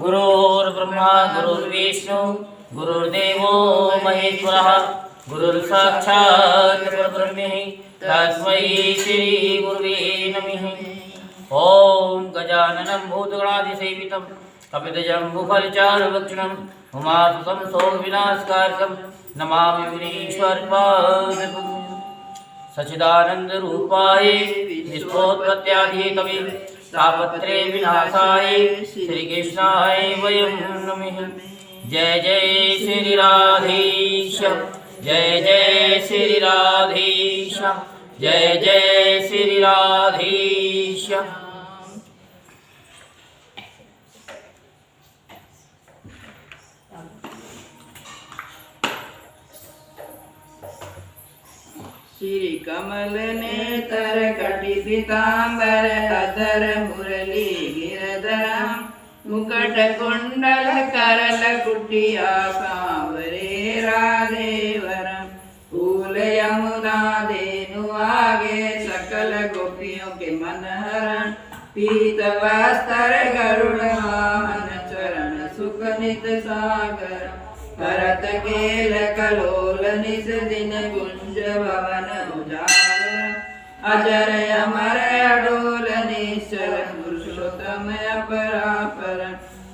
गुरुर्ब्रह्मा गुरुर्विष्णु गुरुर्देवो महेश्वरः गुरुर्साक्षात् परब्रह्म तस्मै श्री गुरुवे नमः। ओम गजाननं भूतगणाधिसेवितं कपितजम्बुफलचारुभक्षणं उमासुतं सोमविनाशकारकं नमामि विघ्नेश्वरपादपद्मं। सच्चिदानन्दरूपाय विश्वोत्पत्त्यादिहेतवे तापत्रे विनाशाय श्रीकृष्णाय वयं नमः। जय जय श्री राधेश, जय जय श्री राधेश, जय जय श्री राधेश। श्री कमल नेतर कटि पीतांबर अधर मुरली गिरधर मुकुट कुंडल करल कुटिया सांवरे राधेवरम। फूल यमुना धेनु आगे सकल गोपियों के मनहरण। पीत वस्त्र गरुड़ वाहन चरण सुखनित सागर। भरत केल कलोल निस दिन गुंज भवन उजागर। अजर अमर अडोल निश्चल पुरुषोत्तम अपरापर।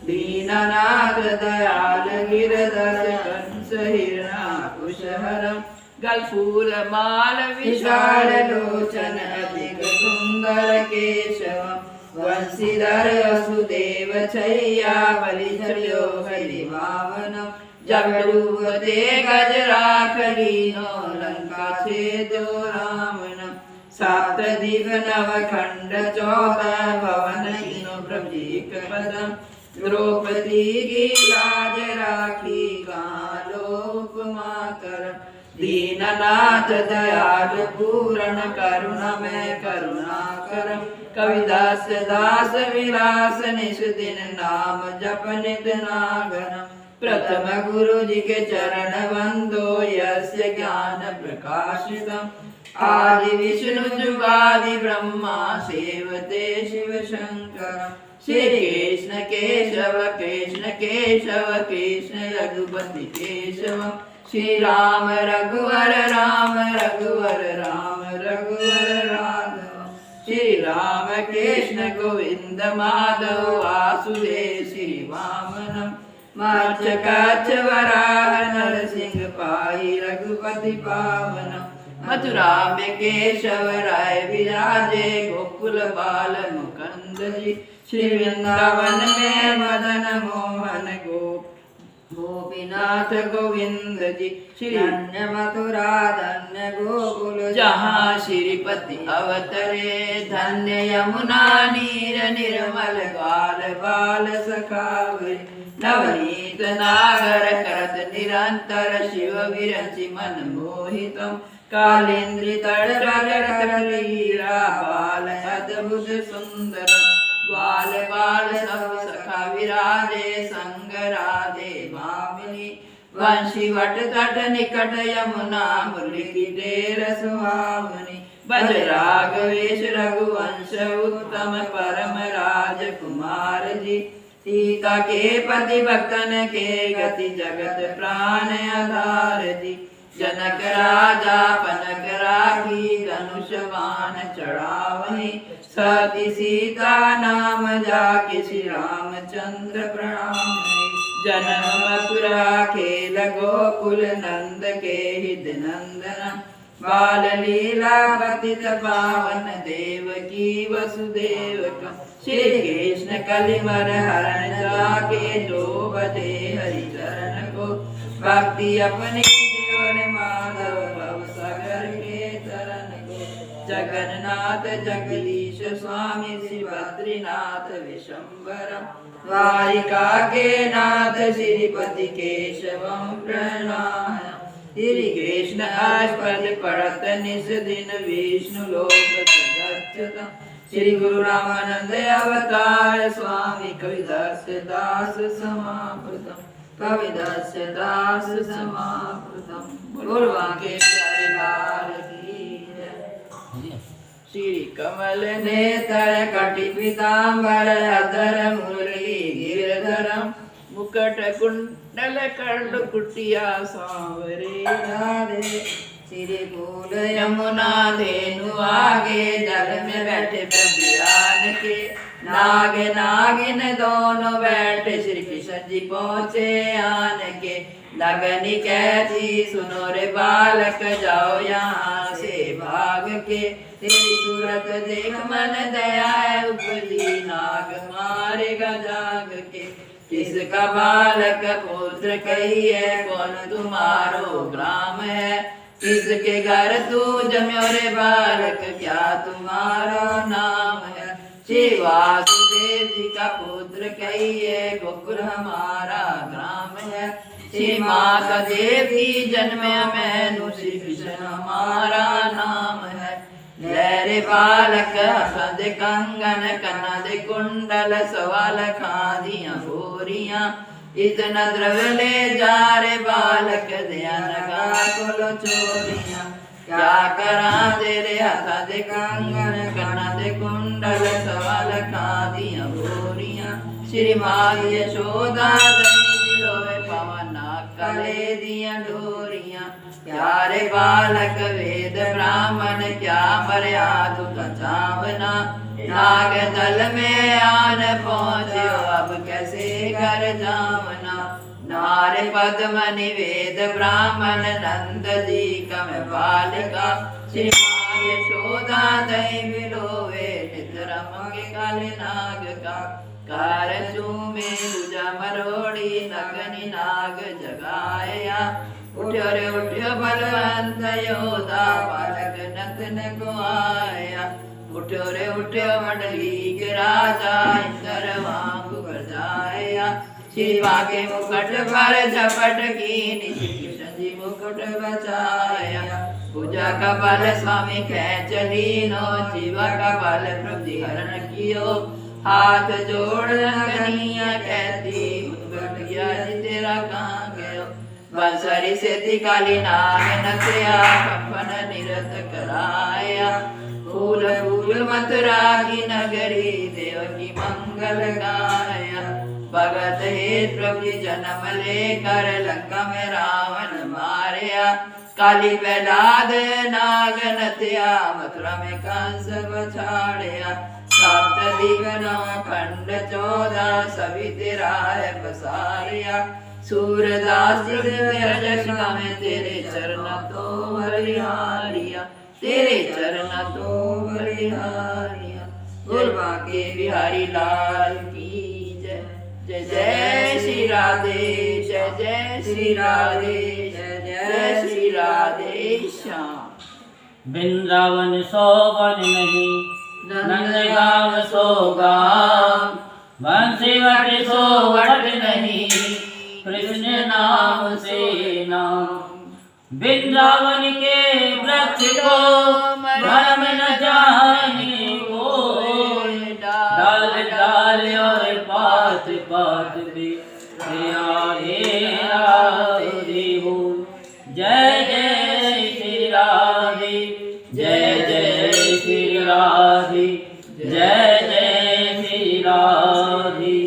दीननाथ दयाल गिरधर कंस हिरणाकुशहरम। गलफूल माल विशाल लोचन अधिक सुंदर केशवम। वंशीधर वसुदेव छैया बलि झल्यो हरिवावनम। जब डूबते गजराख लीनो लंका छेदो रावणम। सात दिव नव खंड 14 भवन कीनो प्रभुक पदम। द्रौपदी की लाज राखी कहाँ उपमा करम। दीननाथ दयालु पूरण करुणमय करुणा करम। कविदास दास विलास निश दिन नाम जप नित नागरम। प्रथम गुरु जी के चरण वंदो यस्य ज्ञान प्रकाशितम। आदि विष्णु जुगादि ब्रह्मा सेवते शिव शंकर। श्री कृष्ण केशव कृष्ण केशव कृष्ण रघुपति केशव। श्री राम रघुवर राम रघुवर राम रघुवर राघव। श्री राम कृष्ण गोविंद माधव वासुदेव श्री वामनम। मत्स्य वराह नरसिंह पाहि रघुपति पावनम। मथुरा में केशव राय विराजे गोकुल बाल मुकुंद जी। श्री वृंदावन में मदन मोहन गोपीनाथ गोविंद जी। श्री धन्य मथुरा धन्य गोकुल जहाँ श्रीपति अवतरे। धन्य यमुना नीर निर्मल ग्वाल बाल सखावरे। नवनीत नागर करत निरंतर शिव विरचि मन मोहितम। कालेन्द्रि तड़कर लीला बाल अद्भुत सुंदर। ग्वाल बाल सब सखा विराजे संग राधे भामिनी। वंशी वट तट निकट यमुना मुरली की ढेर सुहावनी। बज राघवेश रघुवंश उत्तम परम राजकुमार जी। सीता के पति भक्तन के गति जगत प्राण आधार जी। जनक राजा पनक राखी धनुष बाण चढ़ावही। सती सीता नाम जाके श्री रामचंद्र प्रणाम। जन्म मथुरा खेल गोकुल नंद के हित नंदन। बाल लीला पतित पावन देवकी वसुदेव का। श्री कृष्ण कलिमर हरण जाके जो बजे हरि चरण को। भक्ति अपनी देवर माधव भव सागर के चरण को। जगन्नाथ जगदीश स्वामी श्री बद्रीनाथ विशंबरम। द्वारिका के नाथ श्रीपति केशवम प्रणमामि। श्री कृष्ण आस्पद पढ़त निस दिन विष्णु लोक गच्छतम। श्री गुरु रामानंद अवतार स्वामी कविदास दास समापतम। कविदास दास समापतम। बोलवा के प्यारे लाल की जय। श्री कमल नेत्र कटि पीतांबर अधर मुरली गिरधरम। मुकुट कुंडल कर कुटिया सांवरे राधे श्री कूल यमुना धेनु आगे जल में बैठे प्रभुयान के नाग नागिन दोनों बैठे श्री कृष्ण जी पहुँचे आन के लगनी कैसी सुनो रे बालक जाओ यहाँ से भाग के तेरी सूरत देख मन दया उपजी नाग मारेगा जाग के किसका बालक पुत्र कहिए कौन तुम्हारो ग्राम है किसके घर तू जम्यो रे बालक क्या तुम्हारा नाम है श्री वासुदेव जी का पुत्र कहिए गोकुल हमारा ग्राम है श्री माता देवी जन्म मैनु श्री कृष्ण हमारा नाम है लहरे बालक हसद कंगन कनद कुंडल सवाल खादियां गोरियां इतना द्रव्य ले जा रे बालक ध्यान का कुल चोरियां क्या करा तेरे हसद कंगन कनद कुंडल सवाल खादियां गोरियां श्री माँ यशोदा पवना कले दिया डोरियां प्यारे बालक वेद ब्राह्मण क्या मर्यादु का चावना नाग दल में आन पहुँचे अब कैसे कर जावना नारे पद्मनि वेद ब्राह्मण नंद जी कम बालिका श्री माँ यशोदा दई बिलोवे निद्र मंगे काले नाग का कार चूमे पूजा मरोड़ी नगनी नाग जगाया उठ्यो रे उठ्यो बलवंत योदा बालक नतन को आया उठ्यो रे उठ्यो मंडली के राजा इंद्र वांग बजाया शिवा के मुकुट पर झपट की कृष्ण जी मुकुट बचाया पूजा का बल स्वामी खेच लीनो शिवा का बल प्रभु हरण कियो हाथ जोड़ कनिया कहती गटिया जी तेरा कहाँ गयो बंसरी से काली नाग नचया कंपन निरत कराया फूल फूल मथुरा की नगरी देव की मंगल गाया भगत हे प्रभु जन्म लेकर लंका में रावण मारया काली प्रहलाद नाग नत्या मथुरा में कंस बछाड़या सप्त दिगनो खंड 14 सभी तेरा है पसारिया सूरदास तेरा जशा में तेरे चरण तो बलिहारिया तेरे चरण तो बलिहारिया बोल बाके बिहारी लाल की जय जय जय श्री राधे जय जय श्री राधे जय जय श्री राधे श्याम वृंदावन सोवन नहीं नंदगांव सोगाम बंसी वट सोवट नहीं कृष्ण नाम से नाम वृंदावन के वृक्ष को भ्रम न जाने को डाल डाल और पात पात पे राधे राधे हो जय जय श्री राधे जय जय श्री राधे जय जय श्री राधे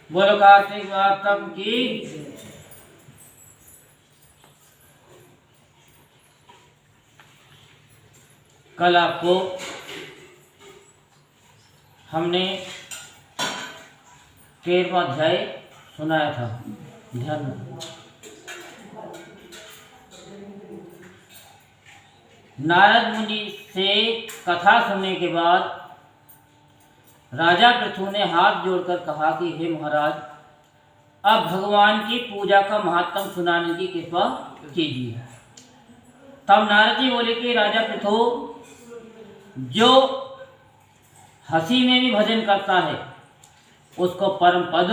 बोलो कार्तिक गौतम की कल आपको हमने 13वां अध्याय सुनाया था, ध्यान रखो। नारद मुनि से कथा सुनने के बाद राजा पृथु ने हाथ जोड़कर कहा कि हे महाराज, अब भगवान की पूजा का महात्म सुनाने की कृपा कीजिए। तब नारद जी बोले कि राजा पृथु, जो हंसी में भी भजन करता है उसको परम पद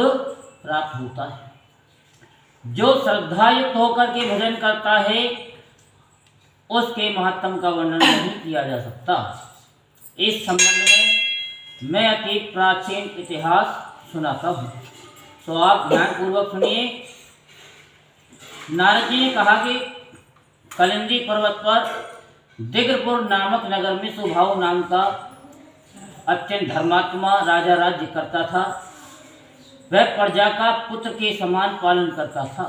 प्राप्त होता है। जो श्रद्धायुक्त होकर के भजन करता है उसके महात्म का वर्णन नहीं किया जा सकता। इस संबंध में मैं अति प्राचीन इतिहास सुनाता हूँ, तो आप ध्यानपूर्वक सुनिए। नारद जी ने कहा कि कलिंदी पर्वत पर दिग्रपुर नामक नगर में सुभाव नाम का अत्यंत धर्मात्मा राजा राज्य करता था। वह प्रजा का पुत्र के समान पालन करता था।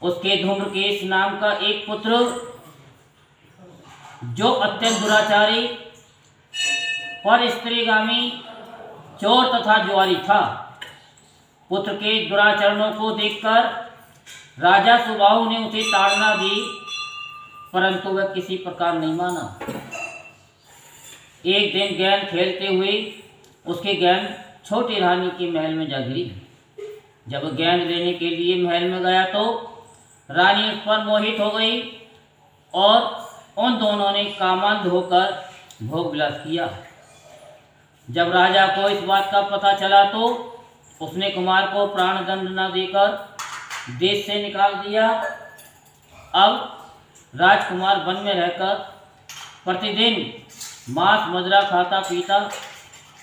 उसके धूम्रकेश नाम का एक पुत्र, जो अत्यंत दुराचारी, पर स्त्रीगामी, चोर तथा जुआरी था। पुत्र के दुराचरणों को देखकर राजा सुबाहु ने उसे ताड़ना दी, परंतु वह किसी प्रकार नहीं माना। एक दिन गेंद खेलते हुए उसकी गेंद छोटी रानी के महल में जा गिरी। जब गेंद लेने के लिए महल में गया तो रानी उस पर मोहित हो गई और उन दोनों ने कामांध होकर भोग विलास किया। जब राजा को इस बात का पता चला तो उसने कुमार को प्राणदंड न देकर देश से निकाल दिया। अब राजकुमार वन में रहकर प्रतिदिन मांस मदिरा खाता पीता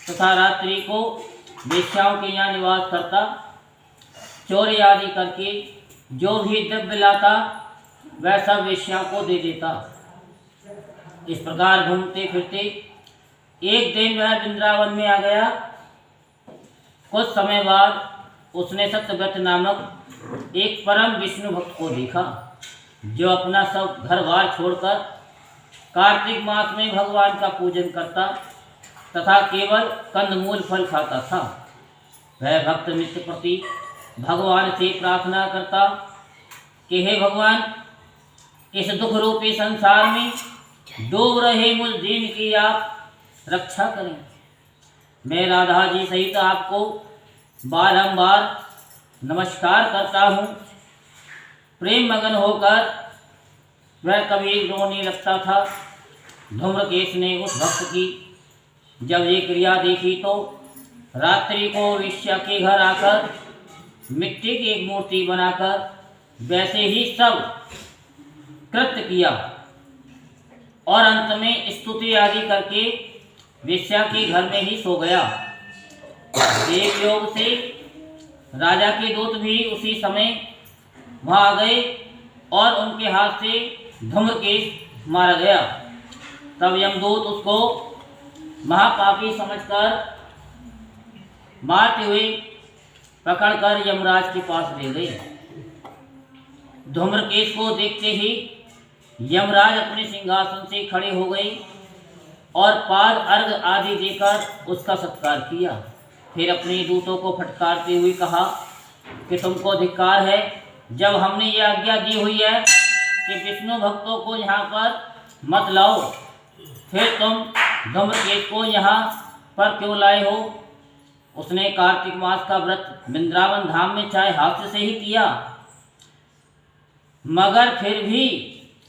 तथा रात्रि को वेश्याओं के यहाँ निवास करता। चोरी आदि करके जो भी द्रव्य लाता वह सब वेश्याओं को दे देता। इस प्रकार घूमते फिरते एक दिन वह वृंदावन में आ गया। कुछ समय बाद उसने सत्यव्रत नामक एक परम विष्णु भक्त को देखा, जो अपना सब घर बार छोड़कर कार्तिक मास में भगवान का पूजन करता तथा केवल कंदमूल फल खाता था। वह भक्त नित्य प्रति भगवान से प्रार्थना करता कि हे भगवान, इस दुख रूपी संसार में डूब रहे मुझ दीन की आप रक्षा करें। मैं राधा जी सहित आपको बारंबार नमस्कार करता हूँ। प्रेम मगन होकर वह कभी रोने लगता था। धूम्रकेश ने उस भक्त की जब ये क्रिया देखी तो रात्रि को वेश्या के घर आकर मिट्टी की एक मूर्ति बनाकर वैसे ही सब कृत्य किया और अंत में स्तुति आदि करके वेश्या के घर में ही सो गया। देव योग से राजा के दूत भी उसी समय वहां आ गए और उनके हाथ से धूम्रकेश मारा गया। तब यमदूत उसको महापापी समझकर मारते हुए पकड़कर यमराज के पास ले गए। धूम्रकेश को देखते ही यमराज अपने सिंहासन से खड़े हो गए और पाद अर्घ आदि देकर उसका सत्कार किया। फिर अपने दूतों को फटकारते हुए कहा कि तुमको धिक्कार है, जब हमने ये आज्ञा दी हुई है कि विष्णु भक्तों को यहाँ पर मत लाओ, फिर तुम धूम्रकेश को यहाँ पर क्यों लाए हो। उसने कार्तिक मास का व्रत वृंदावन धाम में चाहे हाथ से ही किया, मगर फिर भी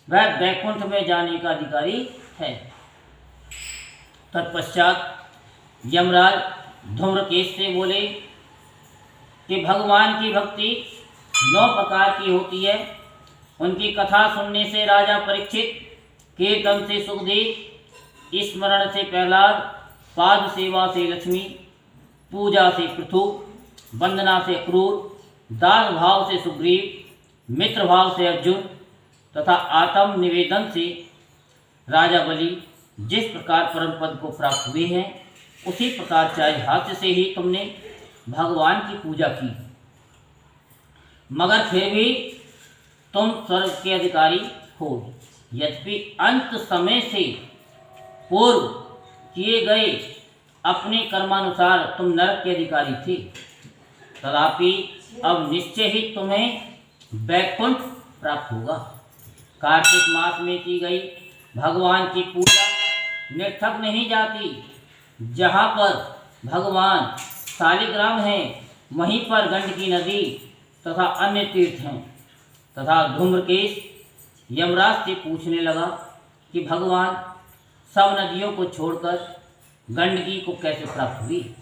वह वैकुंठ में जाने का अधिकारी है। तत्पश्चात यमराज धूम्रकेश से बोले कि भगवान की भक्ति 9 प्रकार की होती है। उनकी कथा सुनने से राजा परीक्षित, कीर्तन से सुखदेव, स्मरण से प्रहलाद, पाद सेवा से लक्ष्मी, पूजा से पृथु, वंदना से क्रूर, दास भाव से सुग्रीव, मित्र भाव से अर्जुन तथा आत्म निवेदन से राजा बलि जिस प्रकार परम पद को प्राप्त हुए हैं, उसी प्रकार चाहे हाथ से ही तुमने भगवान की पूजा की, मगर फिर भी तुम स्वर्ग के अधिकारी हो। यद्यपि अंत समय से पूर्व किए गए अपने कर्मानुसार तुम नरक के अधिकारी थे, तथापि अब निश्चय ही तुम्हें वैकुंठ प्राप्त होगा। कार्तिक मास में की गई भगवान की पूजा निरर्थक नहीं जाती। जहाँ पर भगवान शालिग्राम हैं, वहीं पर गंडकी नदी तथा अन्य तीर्थ हैं। तथा धूम्रकेश यमराज से पूछने लगा कि भगवान सब नदियों को छोड़कर गंडकी को कैसे प्राप्त हुई।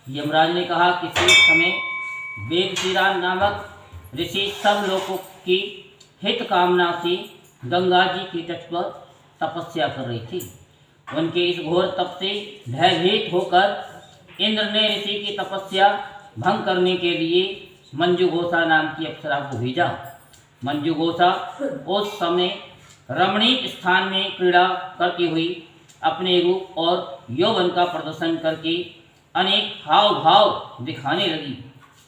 यमराज ने कहा कि उस समय वेदशिरान नामक ऋषि सब लोगों की हित कामना से गंगा जी के तट पर तपस्या कर रही थी। उनके इस घोर तप से भयभीत होकर इंद्र ने ऋषि की तपस्या भंग करने के लिए मंजुघोषा नाम की अप्सरा को भेजा। मंजुघोषा उस समय रमणीक स्थान में क्रीड़ा करती हुई अपने रूप और यौवन का प्रदर्शन करके अनेक हाव भाव दिखाने लगी।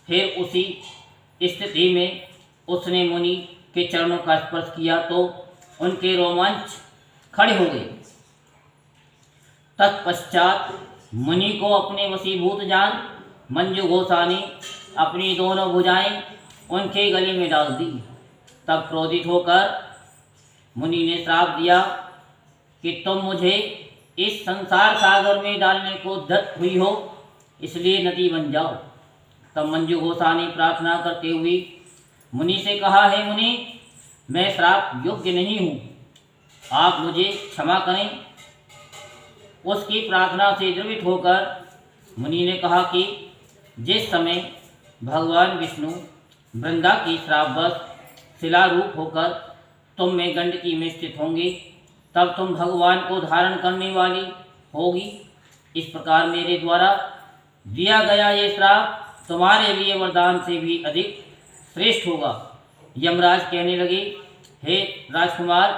फिर उसी स्थिति में उसने मुनि के चरणों का स्पर्श किया तो उनके रोमांच खड़े हो गए। तत्पश्चात मुनि को अपने वशीभूत जान मंजुघोषा ने अपनी दोनों भुजाएं उनके गले में डाल दी। तब क्रोधित होकर मुनि ने श्राप दिया कि तुम मुझे इस संसार सागर में डालने को उद्यत हुई हो, इसलिए नदी बन जाओ। तब मंजुघोषा ने प्रार्थना करते हुए मुनि से कहा, है मुनि, मैं श्राप योग्य नहीं हूँ, आप मुझे क्षमा करें। उसकी प्रार्थना से द्रवित होकर मुनि ने कहा कि जिस समय भगवान विष्णु वृंदा की श्रापवश शिलारूप होकर तुम में गंडकी में स्थित होंगे, तब तुम भगवान को धारण करने वाली होगी। इस प्रकार मेरे द्वारा दिया गया ये श्राप तुम्हारे लिए वरदान से भी अधिक श्रेष्ठ होगा। यमराज कहने लगे, हे राजकुमार,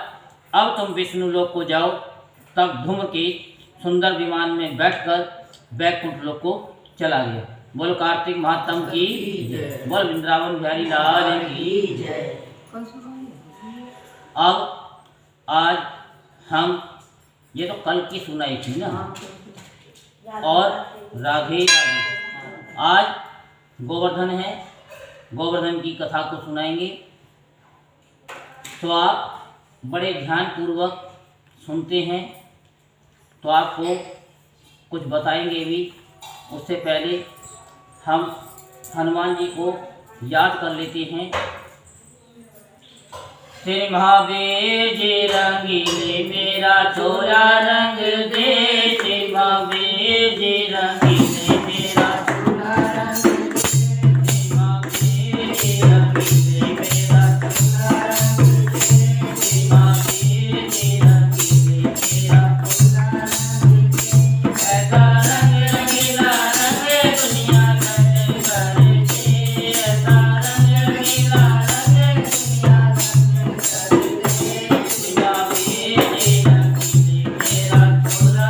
अब तुम विष्णु लोक को जाओ। तब धूम्रकेश सुंदर विमान में बैठकर वैकुंठ लोक को चला गया। बोल कार्तिक महात्म की जय, बोल वृंदावन बिहारी लाल की जय। अब आज हम ये तो कल की सुनाई थी ना, और राधे राधे। आज गोवर्धन है, गोवर्धन की कथा को सुनाएंगे। तो आप बड़े ध्यान पूर्वक सुनते हैं, तो आपको कुछ बताएंगे भी। उससे पहले हम हनुमान जी को याद कर लेते हैं। श्री महावीर जी रंगीले मेरा छोरा रंग दे, श्री महावीर जी रंगीले मेरा छोरा रंग दे, श्री महावीर जी रंगीले मेरा छोरा रंग दे, श्री महावीर जी रंगीले मेरा छोरा रंग दे। ऐसा रंग रंगीला रंग दुनिया रंग करके, ऐसा रंग रंगीला रंग दुनिया रंग करके, श्री महावीर जी रंगीले मेरा छोरा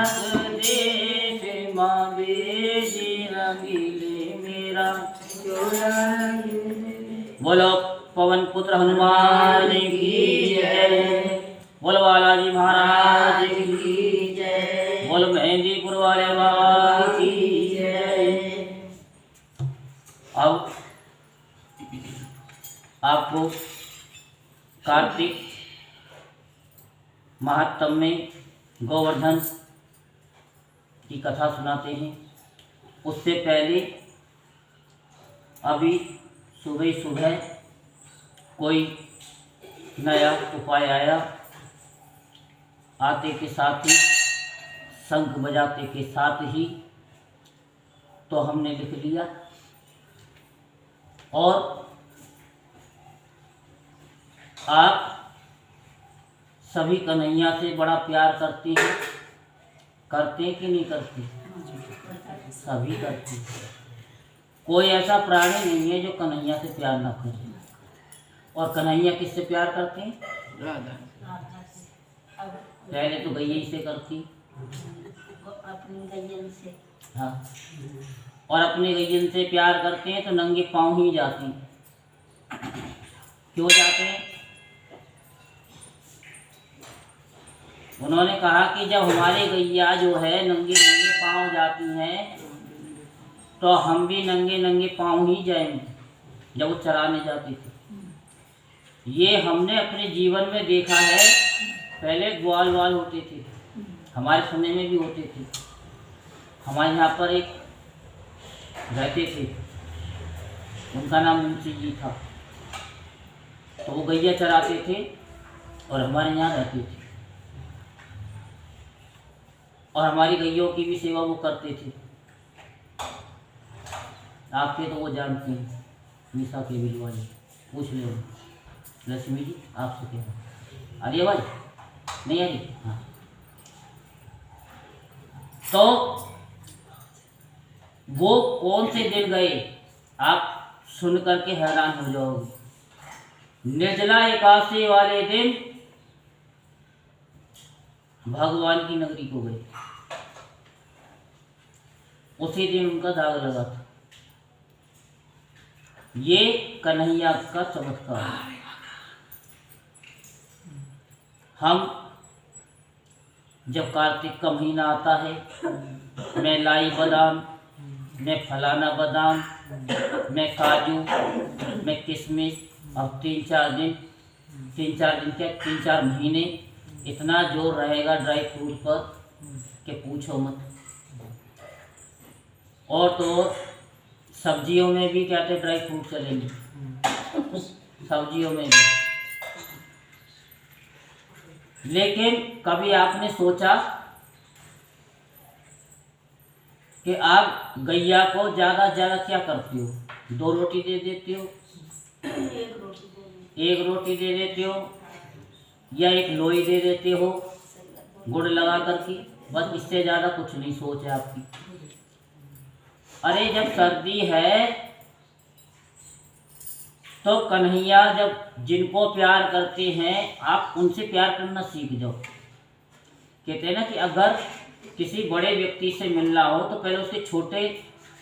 भारत देश माँ बेदी रंगीले मेरा चोला रंगीले। बोलो पवन पुत्र हनुमान की जय। बोलो बालाजी महाराज की जय। बोलो मेहंदीपुर वाले बाबा की जय। अब आपको कार्तिक महात्म में गोवर्धन की कथा सुनाते हैं। उससे पहले अभी सुबह सुबह कोई नया उपाय आया। आते के साथ ही शंख बजाते के साथ ही तो हमने लिख लिया। और आप सभी कन्हैया से बड़ा प्यार करते हैं, करते हैं कि नहीं करते? सभी करते हैं। कोई ऐसा प्राणी नहीं है जो कन्हैया से प्यार ना करे। और कन्हैया किससे प्यार करते हैं? राधा। पहले तो गैया से करती, अपनी गैयन से। हाँ, और अपने गैयन से प्यार करते हैं तो नंगे पाँव ही जाते हैं। क्यों जाते हैं? उन्होंने कहा कि जब हमारे गैया जो है नंगे नंगे पाँव जाती हैं तो हम भी नंगे नंगे पाँव ही जाएंगे जब वो चराने जाती थी। ये हमने अपने जीवन में देखा है। पहले ग्वाल वाल होते थे, हमारे समय में भी होते थे। हमारे यहाँ पर एक रहते थे, उनका नाम मुंशी जी था। तो वो गैया चराते थे और हमारे यहाँ रहते थे और हमारी गैयों की भी सेवा वो करते थे। आपके तो वो जानते हैं, निशा के बिल वाले, पूछ लो लक्ष्मी जी आपसे क्या आ रही आवाज नहीं आ रही? हाँ। तो वो कौन से दिन गए आप सुन करके हैरान हो जाओगे। निर्जला एकादशी वाले दिन भगवान की नगरी को गए। उसी दिन उनका दाग लगा था। ये कन्हैया का चमत्कार है। हम जब कार्तिक का महीना आता है, मैं लाई बादाम, मैं फलाना बादाम, मैं काजू, मैं किशमिश, अब 3-4 दिन क्या 3-4 महीने इतना जोर रहेगा ड्राई फ्रूट पर कि पूछो मत। और तो सब्जियों में भी क्या थे, ड्राई फ्रूट चलेंगे सब्जियों में भी। लेकिन कभी आपने सोचा कि आप गैया को ज़्यादा ज़्यादा क्या करती हो? 2 रोटी दे देती हो, 1 रोटी दे देते हो, या 1 लोई दे देते हो गुड़ लगा करके, बस। इससे ज़्यादा कुछ नहीं सोच है आपकी। अरे जब सर्दी है तो कन्हैया जब जिनको प्यार करते हैं आप उनसे प्यार करना सीख जाओ। कहते हैं ना कि अगर किसी बड़े व्यक्ति से मिलना हो तो पहले उसके छोटे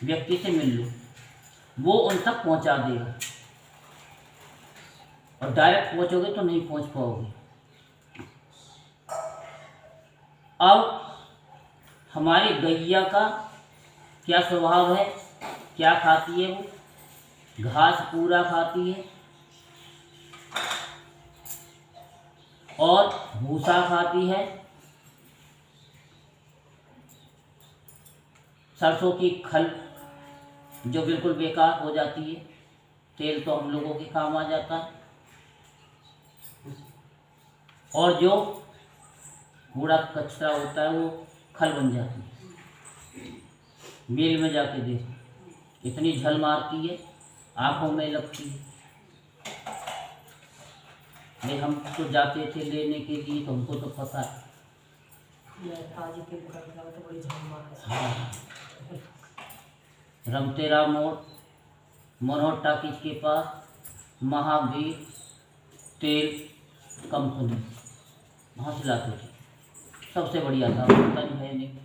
व्यक्ति से मिल लो, वो उन तक पहुंचा देगा। और डायरेक्ट पहुंचोगे तो नहीं पहुंच पाओगे। अब हमारी गैया का क्या स्वभाव है, क्या खाती है? वो घास पूरा खाती है और भूसा खाती है। सरसों की खल जो बिल्कुल बेकार हो जाती है, तेल तो हम लोगों के काम आ जाता है। और जो कूड़ा कचरा होता है वो खल बन जाती है। मिल में जाके देख, इतनी झल मारती है, आंखों में लगती है। नहीं, हम तो जाते थे लेने के लिए, तो हमको तो पता है। हाँ। रमतेरा मोड़, मनोहर टॉकीज के पास महावीर तेल कंपनी, वहाँ से लाते थे। सबसे बढ़िया था, पता नहीं है नहीं।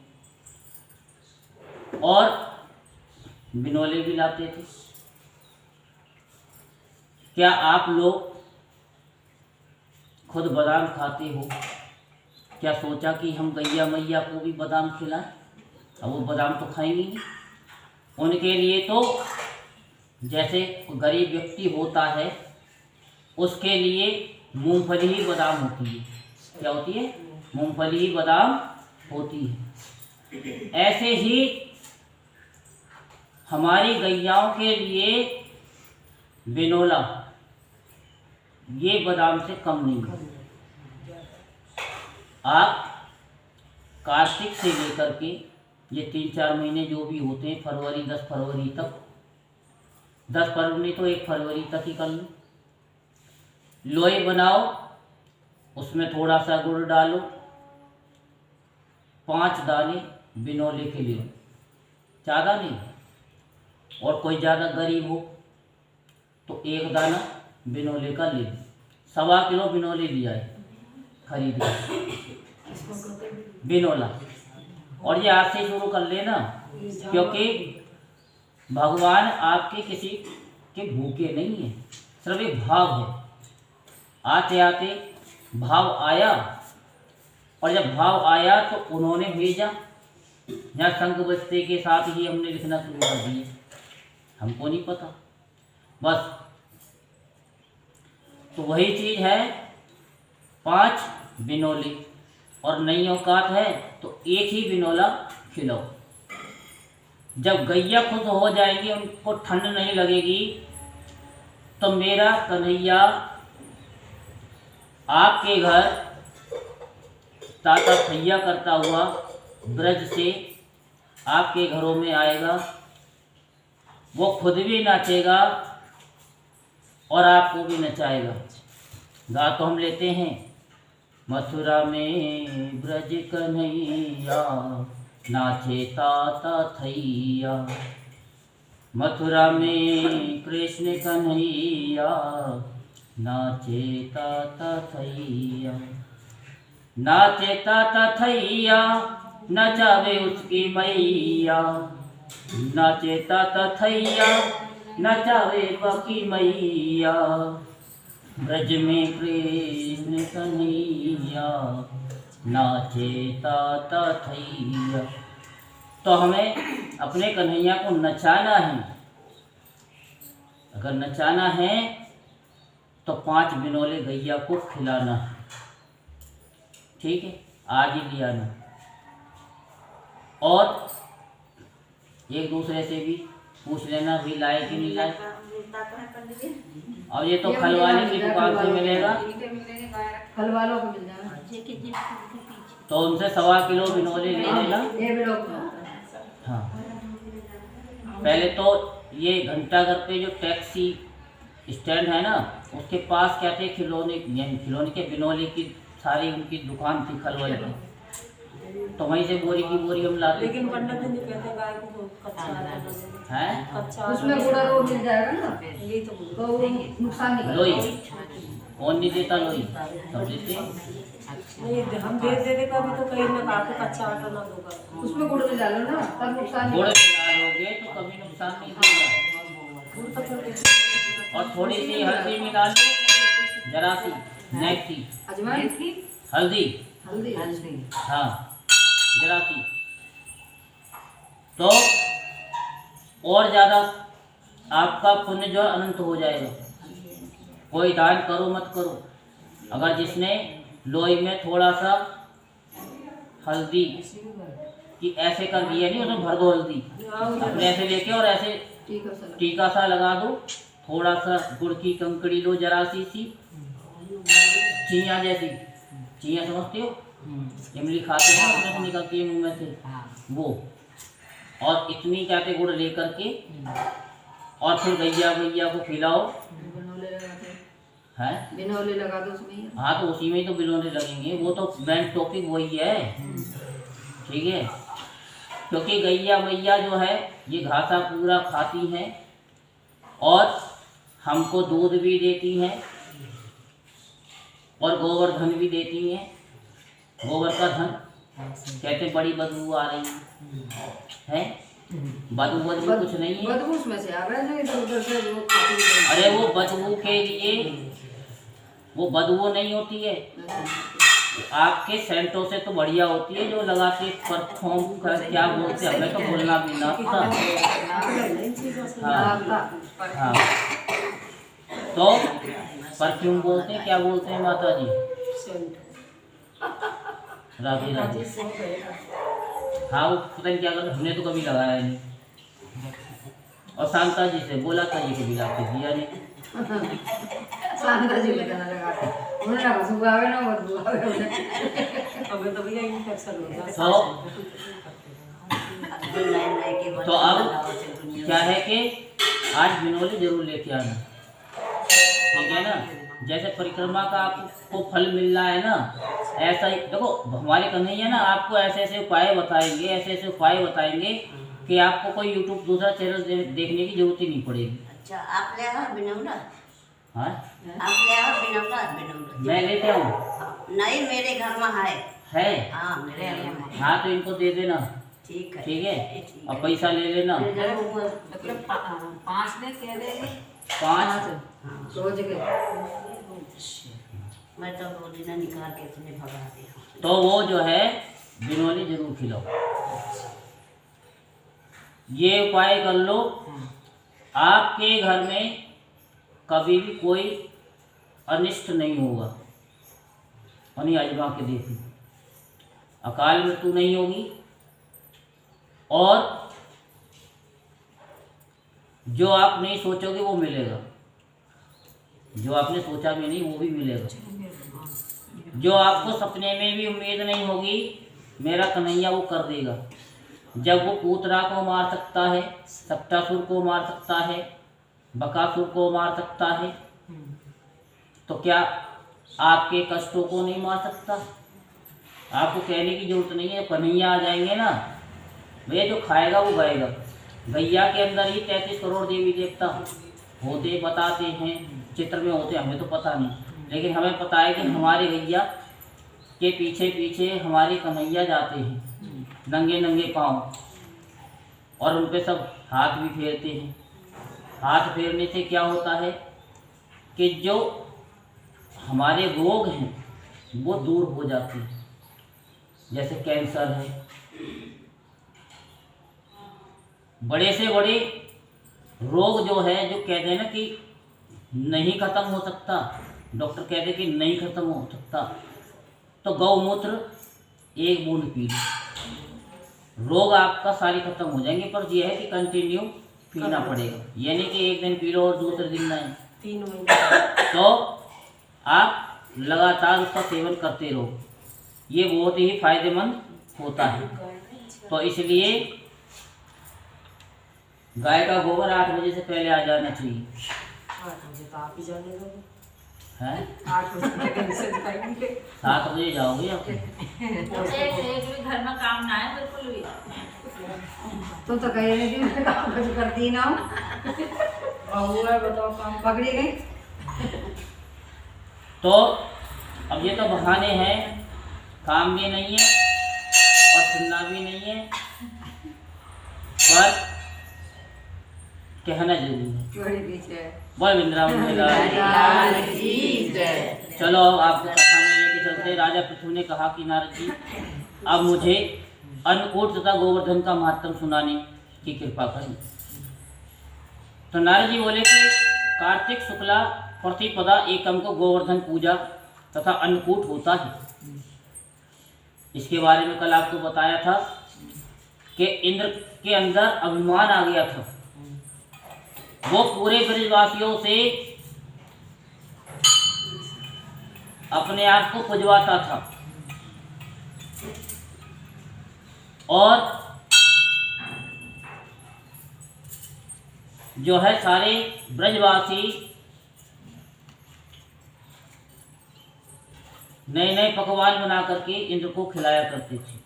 बिनोले भी लाते थे। क्या आप लोग खुद बादाम खाते हो? क्या सोचा कि हम गैया मैया को भी बादाम खिलाएं? अब वो बादाम तो खाएंगी नहीं। उनके लिए तो जैसे गरीब व्यक्ति होता है उसके लिए मूंगफली ही बादाम होती है। क्या होती है? मूंगफली ही बादाम होती है। ऐसे ही हमारी गैयाओं के लिए बिनोला ये बादाम से कम नहीं है। आप कार्तिक से लेकर के ये 3-4 महीने जो भी होते हैं, फरवरी 10 फरवरी तक, 10 फरवरी तो 1 फरवरी तक ही कर लो। लोई बनाओ, उसमें थोड़ा सा गुड़ डालो, 5 दाने बिनोले के लिए, ज़्यादा नहीं। और कोई ज़्यादा गरीब हो तो 1 दाना बिनोले का ले लो। 1.25 किलो बिनोले लिया है खरीद बिनोला। और ये आज से शुरू कर लेना, क्योंकि भगवान आपके किसी के भूखे नहीं है, सिर्फ एक भाव है। आते आते भाव आया, और जब भाव आया तो उन्होंने भेजा। यहाँ शंख बजते के साथ ही हमने लिखना शुरू कर दिया, हमको नहीं पता बस। तो वही चीज़ है, 5 बिनोले। और नई औकात है तो 1 ही बिनोला खिलाओ। जब गैया खुद हो जाएंगी, उनको ठंड नहीं लगेगी, तो मेरा कन्हैया आपके घर ताता थैया करता हुआ ब्रज से आपके घरों में आएगा। वो खुद भी नाचेगा और आपको भी नचाएगा। गा तो हम लेते हैं, मथुरा में ब्रज कन्हैया नाचे ताता थैया, मथुरा में कृष्ण कन्हैया नाचे ताता थैया, नाचे ताता थैया नचावे उसकी मैया, नाचे ताता थैया नचावे बाकी मैया, ब्रज में कृष्ण कन्हैया नाचे ताता थैया। तो हमें अपने कन्हैया को नचाना है। अगर नचाना है तो 5 बिनोले गैया को खिलाना है, ठीक है? आज ही ले आना। और एक दूसरे से भी पूछ लेना भी लाए कि नहीं लाए। और ये तो खल वाले की दुकान से मिलेगा, फल वालों को मिल जाना। तो उनसे 1.25 किलो बिनोले ले लेना। हाँ, पहले तो ये घंटाघर पे जो टैक्सी स्टैंड है ना, उसके पास क्या थे, खिलौने के बिनोले की सारी उनकी दुकान थी खल वाले की। तो वहीं से बोरी की बोरी हम लाते। लेकिन पंडित जी कहते गाय को कच्चा है, कच्चा उसमें गुड़ा वो मिल जाएगा ना, ये तो नुकसान नहीं लोई कौन नहीं देता, लोई सब देते। नहीं, हम दे देते कभी तो कहीं ना काटे कच्चा आटा ना होगा। उसमें गुड़ मिला लो ना, तब नुकसान गुड़ नहीं। मिलाओगे तो कभी नुकसान नहीं देगा। और थोड़ी सी हल्दी मिला लो, जरा सी नेक्टी अजवाइन, हल्दी, हल्दी, हाँ जरा सी, तो और ज़्यादा आपका पुण्य जो अनंत हो जाएगा। कोई दान करो मत करो, अगर जिसने लोई में थोड़ा सा हल्दी कि ऐसे कर दिया नहीं, उसमें भर दो हल्दी अपने ऐसे लेके, और ऐसे टीका सा लगा दो। थोड़ा सा गुड़ की कंकड़ी लो, जरा सी चिया जैसी, चिया समझते हो, इमली खाते हैं उसमें से निकलती है मुंह में से, वो। और इतनी क्या के गुड़ लेकर के, और फिर गैया को खिलाओ। है बिनौले लगा दो उसमें। हाँ, तो उसी में ही तो बिनौले लगेंगे, वो तो मेन टॉपिक वही है, ठीक है? क्योंकि गैया मैया जो है ये घासा पूरा खाती हैं और हमको दूध भी देती हैं और गोबर धन भी देती हैं। गोबर का धन कहते बड़ी बदबू आ रही है, बदबू बदबू कुछ नहीं है। बदबू उसमें से आ रहा है ना, इधर उधर से वो खाती है। अरे वो बदबू के लिए वो बदबू नहीं होती है, आपके सेंटों से तो बढ़िया होती है जो लगाते परफ्यूम का क्या बोलते हैं, हमें तो बोलना भी ना आता। हाँ हाँ, तो परफ्यूम बोलते हैं, क्या बोलते हैं माता जी? राधे राधे। हाँ वो पता नहीं क्या करते, हमने तो कभी लगाया नहीं। और शांता जी से बोला था ये कभी लाके दिया नहीं। शांता जी को जाना लगा उन्होंने ना खुशबू आवे ना बदबू आवे उन्हें। हमें तो भैया इन्फेक्शन हो जाता तो अब क्या है कि आज बिनोली जरूर लेके आना, ठीक है ना। जैसे परिक्रमा का आपको फल मिल रहा है ना, ऐसा ही देखो हमारे कन्हैया ना आपको ऐसे ऐसे उपाय बताएंगे, ऐसे ऐसे उपाय बताएंगे कि आपको कोई यूट्यूब दूसरा चैनल देखने की जरूरत ही नहीं पड़ेगी। अच्छा आप ले आओ बिनौला, हाँ आप ले आओ बिनौला। मैं लेते आऊँ? नहीं मेरे घर में है? हाँ मेरे घर में। हाँ तो इनको दे देना, ठीक है ठीक है। और पैसा ले लेना। मतलब 5 ने कह देंगे 5 रोज के मैं तो 2 दिन निकाल के इतने भगा दिया। तो वो जो है बिनौली जरूर खिलाओ, ये उपाय कर लो, आपके घर में कभी भी कोई अनिष्ट नहीं होगा। और आजमा के देखो, अकाल मृत्यु नहीं होगी, और जो आप नहीं सोचोगे वो मिलेगा, जो आपने सोचा भी नहीं वो भी मिलेगा, जो आपको सपने में भी उम्मीद नहीं होगी मेरा कन्हैया वो कर देगा। जब वो पूतरा को मार सकता है, सप्तासुर को मार सकता है, बकासुर को मार सकता है, तो क्या आपके कष्टों को नहीं मार सकता? आपको कहने की जरूरत नहीं है, कन्हैया आ जाएंगे ना, वे जो खाएगा वो गाएगा। गैया के अंदर ही 33 करोड़ देवी देवता होते बताते हैं, चित्र में होते, हमें तो पता नहीं, लेकिन हमें पता है कि हमारे गैया के पीछे पीछे हमारे कन्हैया जाते हैं नंगे नंगे पाँव, और उन पे सब हाथ भी फेरते हैं। हाथ फेरने से क्या होता है कि जो हमारे रोग हैं वो दूर हो जाते हैं, जैसे कैंसर है, बड़े से बड़े रोग जो है, जो कहते हैं ना कि नहीं खत्म हो सकता, डॉक्टर कहते हैं कि नहीं खत्म हो सकता, तो गौमूत्र 1 बूंद पी लो, रोग आपका सारे खत्म हो जाएंगे। पर यह है कि कंटिन्यू पीना पड़ेगा, यानी कि एक दिन पी लो और दूसरे दिन नहीं, 3 महीने तो आप लगातार उसका सेवन करते रहो, ये बहुत ही फायदेमंद होता है। तो इसलिए गाय का गोबर 8 बजे से पहले आ जाना चाहिए। 8 बजे तो आप ही जाने दोगे, हैं? 8 बजे तक से जाएंगे। 7 बजे जाओगे आप? एक भी घर में काम ना है बिल्कुल भी। तुम तो कह रही थी मैं काम कुछ करती ना हूँ। बहू है बताओ काम पकड़ी गई। तो अब ये तो बहाने हैं, काम भी नहीं है और सुनना भी नहीं है, पर कहना जरूर है। चोरी पीछे बोल वृंदावन में लाल की जय। चलो आपको कथा में लेके चलते। राजा पृथु ने कहा कि नारद जी अब मुझे अन्नकूट तथा गोवर्धन का महत्व सुनाने की कृपा करें। तो नारद जी बोले कि कार्तिक शुक्ला प्रतिपदा एकम को गोवर्धन पूजा तथा अन्नकूट होता है। इसके बारे में कल आपको बताया था कि इंद्र के अंदर अभिमान आ गया था, वो पूरे ब्रजवासियों से अपने आप को पुजवाता था, और जो है सारे ब्रजवासी नए नए पकवान बना करके इंद्र को खिलाया करते थे।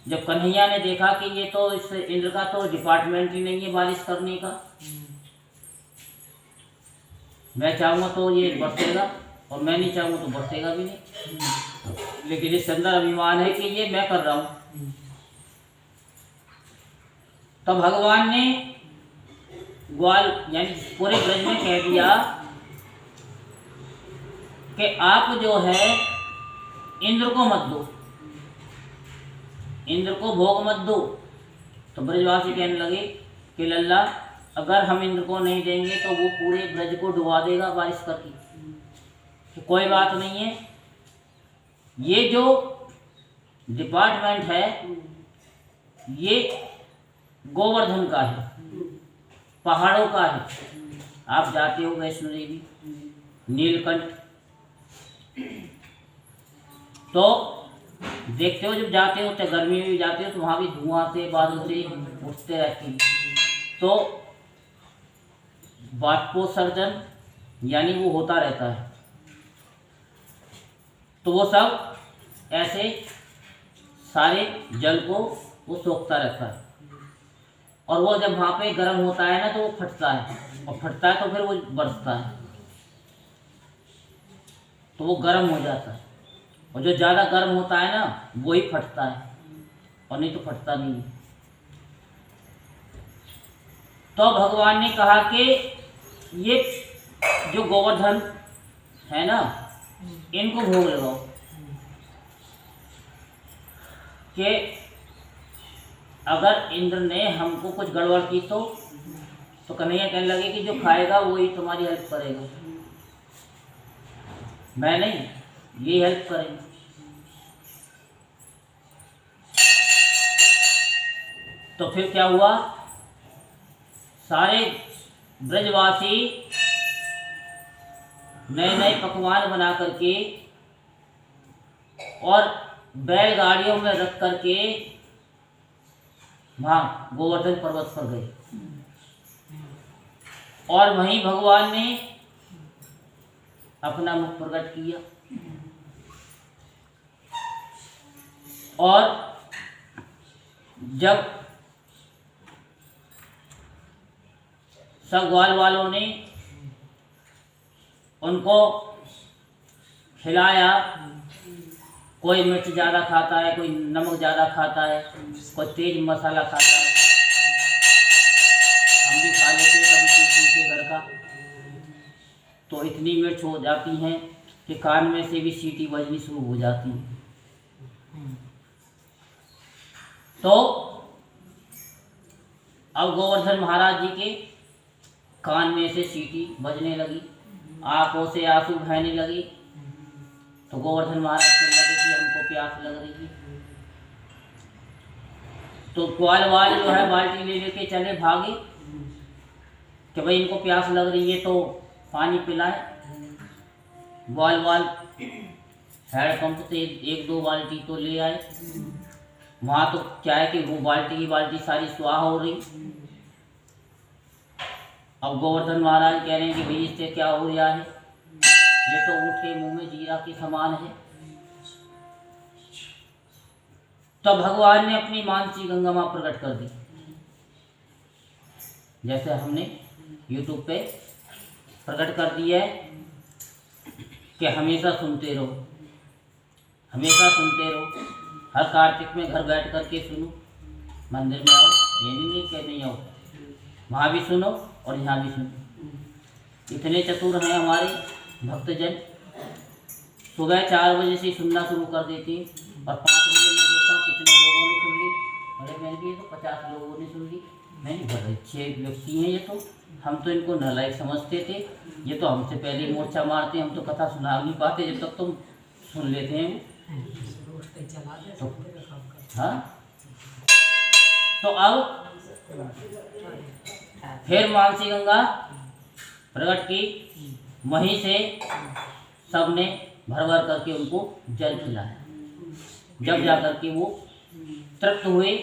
जब कन्हैया ने देखा कि ये तो इस इंद्र का तो डिपार्टमेंट ही नहीं है बारिश करने का, मैं चाहूँगा तो ये बरसेगा और मैं नहीं चाहूँगा तो बरसेगा भी नहीं, लेकिन इसके अंदर अभिमान है कि ये मैं कर रहा हूँ। तो भगवान ने ग्वाल यानी पूरे ब्रज में कह दिया कि आप जो है इंद्र को मत दो, इंद्र को भोग मत दो। तो ब्रजवासी कहने लगे कि लल्ला अगर हम इंद्र को नहीं देंगे तो वो पूरे ब्रज को डुबा देगा बारिश करके। तो कोई बात नहीं है, ये जो डिपार्टमेंट है ये गोवर्धन का है, पहाड़ों का है। आप जाते हो वैष्णो देवी, नीलकंठ, तो देखते हो जब जाते हो तो गर्मी में भी जाते हो तो वहाँ भी धुआं से बादल से उठते रहते हैं। तो बाष्पोत्सर्जन यानी वो होता रहता है, तो वो सब ऐसे सारे जल को वो सोखता रहता है। और वो जब वहाँ पे गर्म होता है ना तो वो फटता है, और फटता है तो फिर वो बरसता है, तो वो गर्म हो जाता है। और जो ज़्यादा गर्म होता है ना वो ही फटता है, और नहीं तो फटता नहीं है। तो भगवान ने कहा कि ये जो गोवर्धन है ना इनको भोग लगाओ, कि अगर इंद्र ने हमको कुछ गड़बड़ की तो कन्हैया कहने लगे कि जो खाएगा वही तुम्हारी हेल्प करेगा, मैं नहीं, ये हेल्प करेंगे। तो फिर क्या हुआ, सारे ब्रजवासी नए नए पकवान बना करके और बैलगाड़ियों में रख करके वहाँ गोवर्धन पर्वत पर गए, और वहीं भगवान ने अपना मुख प्रकट किया। और जब सब ग्वाल वालों ने उनको खिलाया, कोई मिर्च ज़्यादा खाता है, कोई नमक ज़्यादा खाता है, कोई तेज मसाला खाता है, हम भी खा लेते हैं कभी किसी के घर का, तो इतनी मिर्च हो जाती हैं कि कान में से भी सीटी बजनी शुरू हो जाती है। तो अब गोवर्धन महाराज जी के कान में से सीटी बजने लगी, आंखों से आंसू बहने लगे। तो गोवर्धन महाराज कहने लगे कि हमको प्यास लग रही है। तो ग्वाल वाल जो है बाल्टी ले लेके चले भागे कि भाई इनको प्यास लग रही है तो पानी पिलाए। ग्वाल वाल हैंडपंप से एक दो बाल्टी तो ले आए। वहाँ तो क्या है कि वो बाल्टी की बाल्टी सारी स्वाहा हो रही। अब गोवर्धन महाराज कह रहे हैं कि भाई इससे क्या हो रहा है, ये तो ऊँट के मुंह में जीरा के समान है। तो भगवान ने अपनी मानसी गंगा माँ प्रकट कर दी, जैसे हमने YouTube पे प्रकट कर दी है कि हमेशा सुनते रहो, हमेशा सुनते रहो। हर कार्तिक में घर बैठ करके सुनो, मंदिर में आओ, ये नहीं कि नहीं आओ, वहाँ भी सुनो और यहाँ भी सुनो। इतने चतुर हैं हमारे भक्तजन, सुबह 4 बजे से सुनना शुरू कर देते हैं और 5 बजे मैं देखता हूँ कितने लोगों ने सुन ली। अरे मैंने भी ये तो 50 लोगों ने सुन ली। नहीं, बड़े अच्छे व्यक्ति हैं ये तो, हम तो इनको नालायक समझते थे, ये तो हमसे पहले मोर्चा मारते, हम तो कथा सुना नहीं पाते जब तक तुम सुन लेते हैं। तो हाँ, तो अब फिर मानसी गंगा प्रकट की, वहीं से सबने भर भर करके उनको जल पिलाया। जब जा करके वो तृप्त हुए,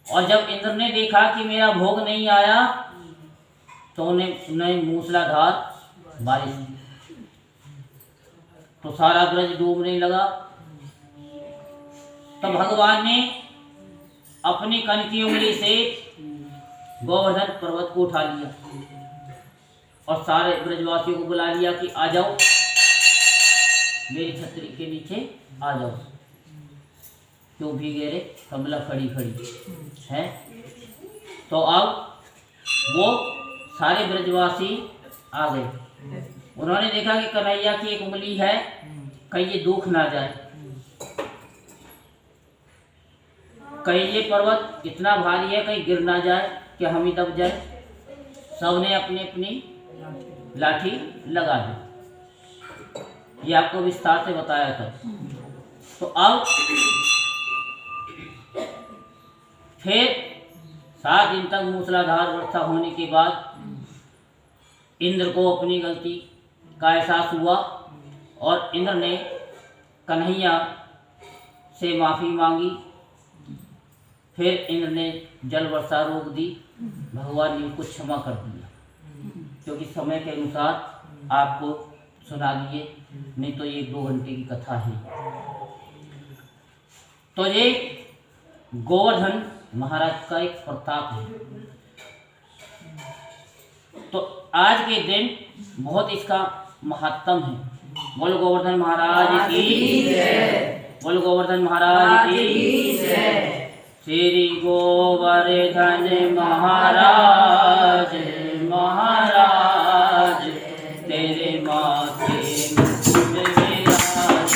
और जब इंद्र ने देखा कि मेरा भोग नहीं आया तो उन्हें मूसलाधार बारिश की, तो सारा ब्रज डूबने लगा। तो भगवान ने अपनी कनकी उंगली से गोवर्धन पर्वत को उठा लिया और सारे ब्रजवासियों को बुला लिया कि आ जाओ, मेरी छतरी के नीचे आ जाओ। क्यों भीगे रे कमला खड़ी खड़ी है। तो अब वो सारे ब्रजवासी आ गए। उन्होंने देखा कि कन्हैया की एक उंगली है, कहीं ये दुख ना जाए, कहीं ये पर्वत इतना भारी है कहीं गिर ना जाए कि हम ही दब जाए। सबने अपनी अपनी लाठी लगा दी। ये आपको विस्तार से बताया था। तो अब फिर 7 दिन तक मूसलाधार वर्षा होने के बाद इंद्र को अपनी गलती का एहसास हुआ और इंद्र ने कन्हैया से माफ़ी मांगी। फिर इंद्र ने जल वर्षा रोक दी। भगवान ने उनको क्षमा कर दिया, क्योंकि समय के अनुसार आपको सुना दिए, नहीं तो ये 2 घंटे की कथा है। तो ये गोवर्धन महाराज का एक प्रताप है। तो आज के दिन बहुत इसका महत्तम है। बोलो गोवर्धन महाराज की जय। बोलो गोवर्धन महाराज की जय। श्री गोवर्धन महाराज महाराज तेरे माथे मुकुट विराज।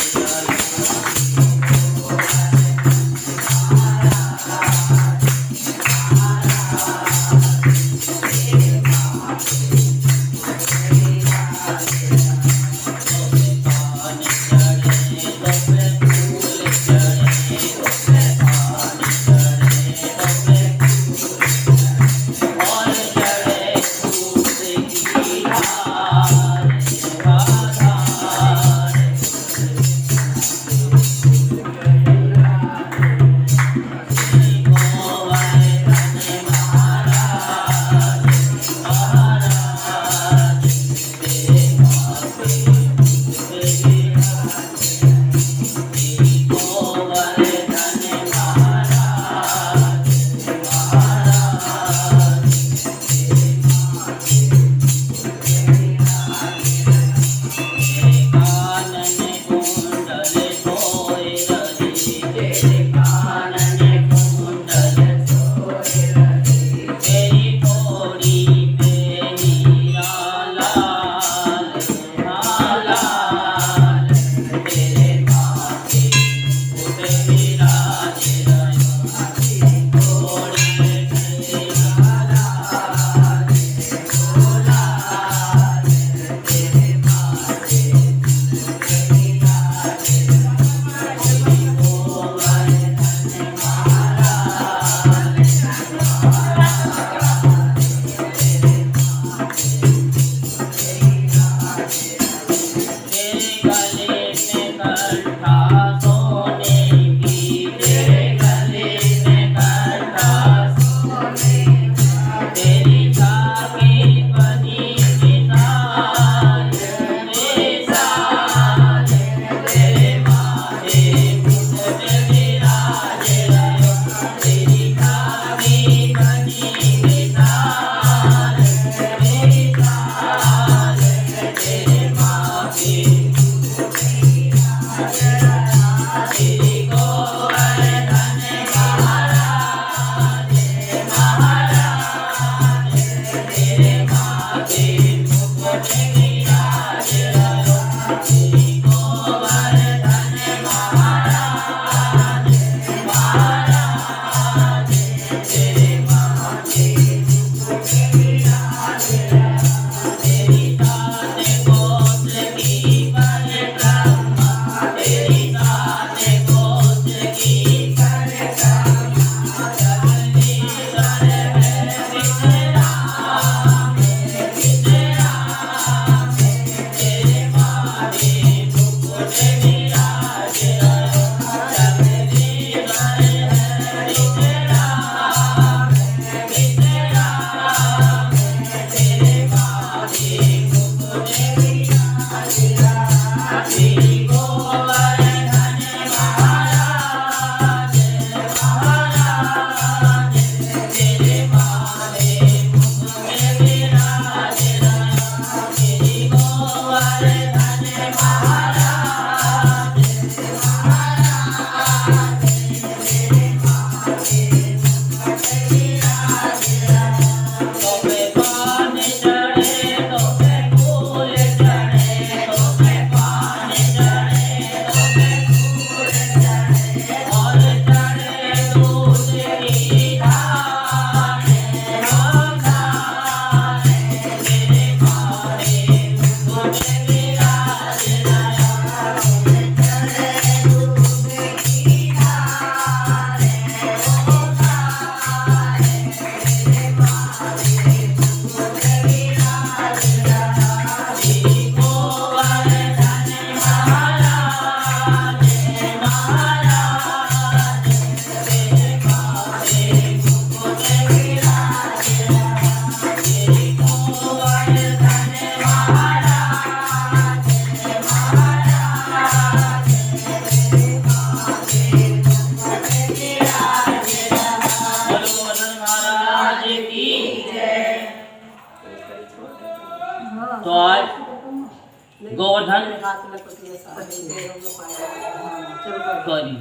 गोवर्धन हाथ में कुछ ये सारा पैरों में पाया। सॉरी,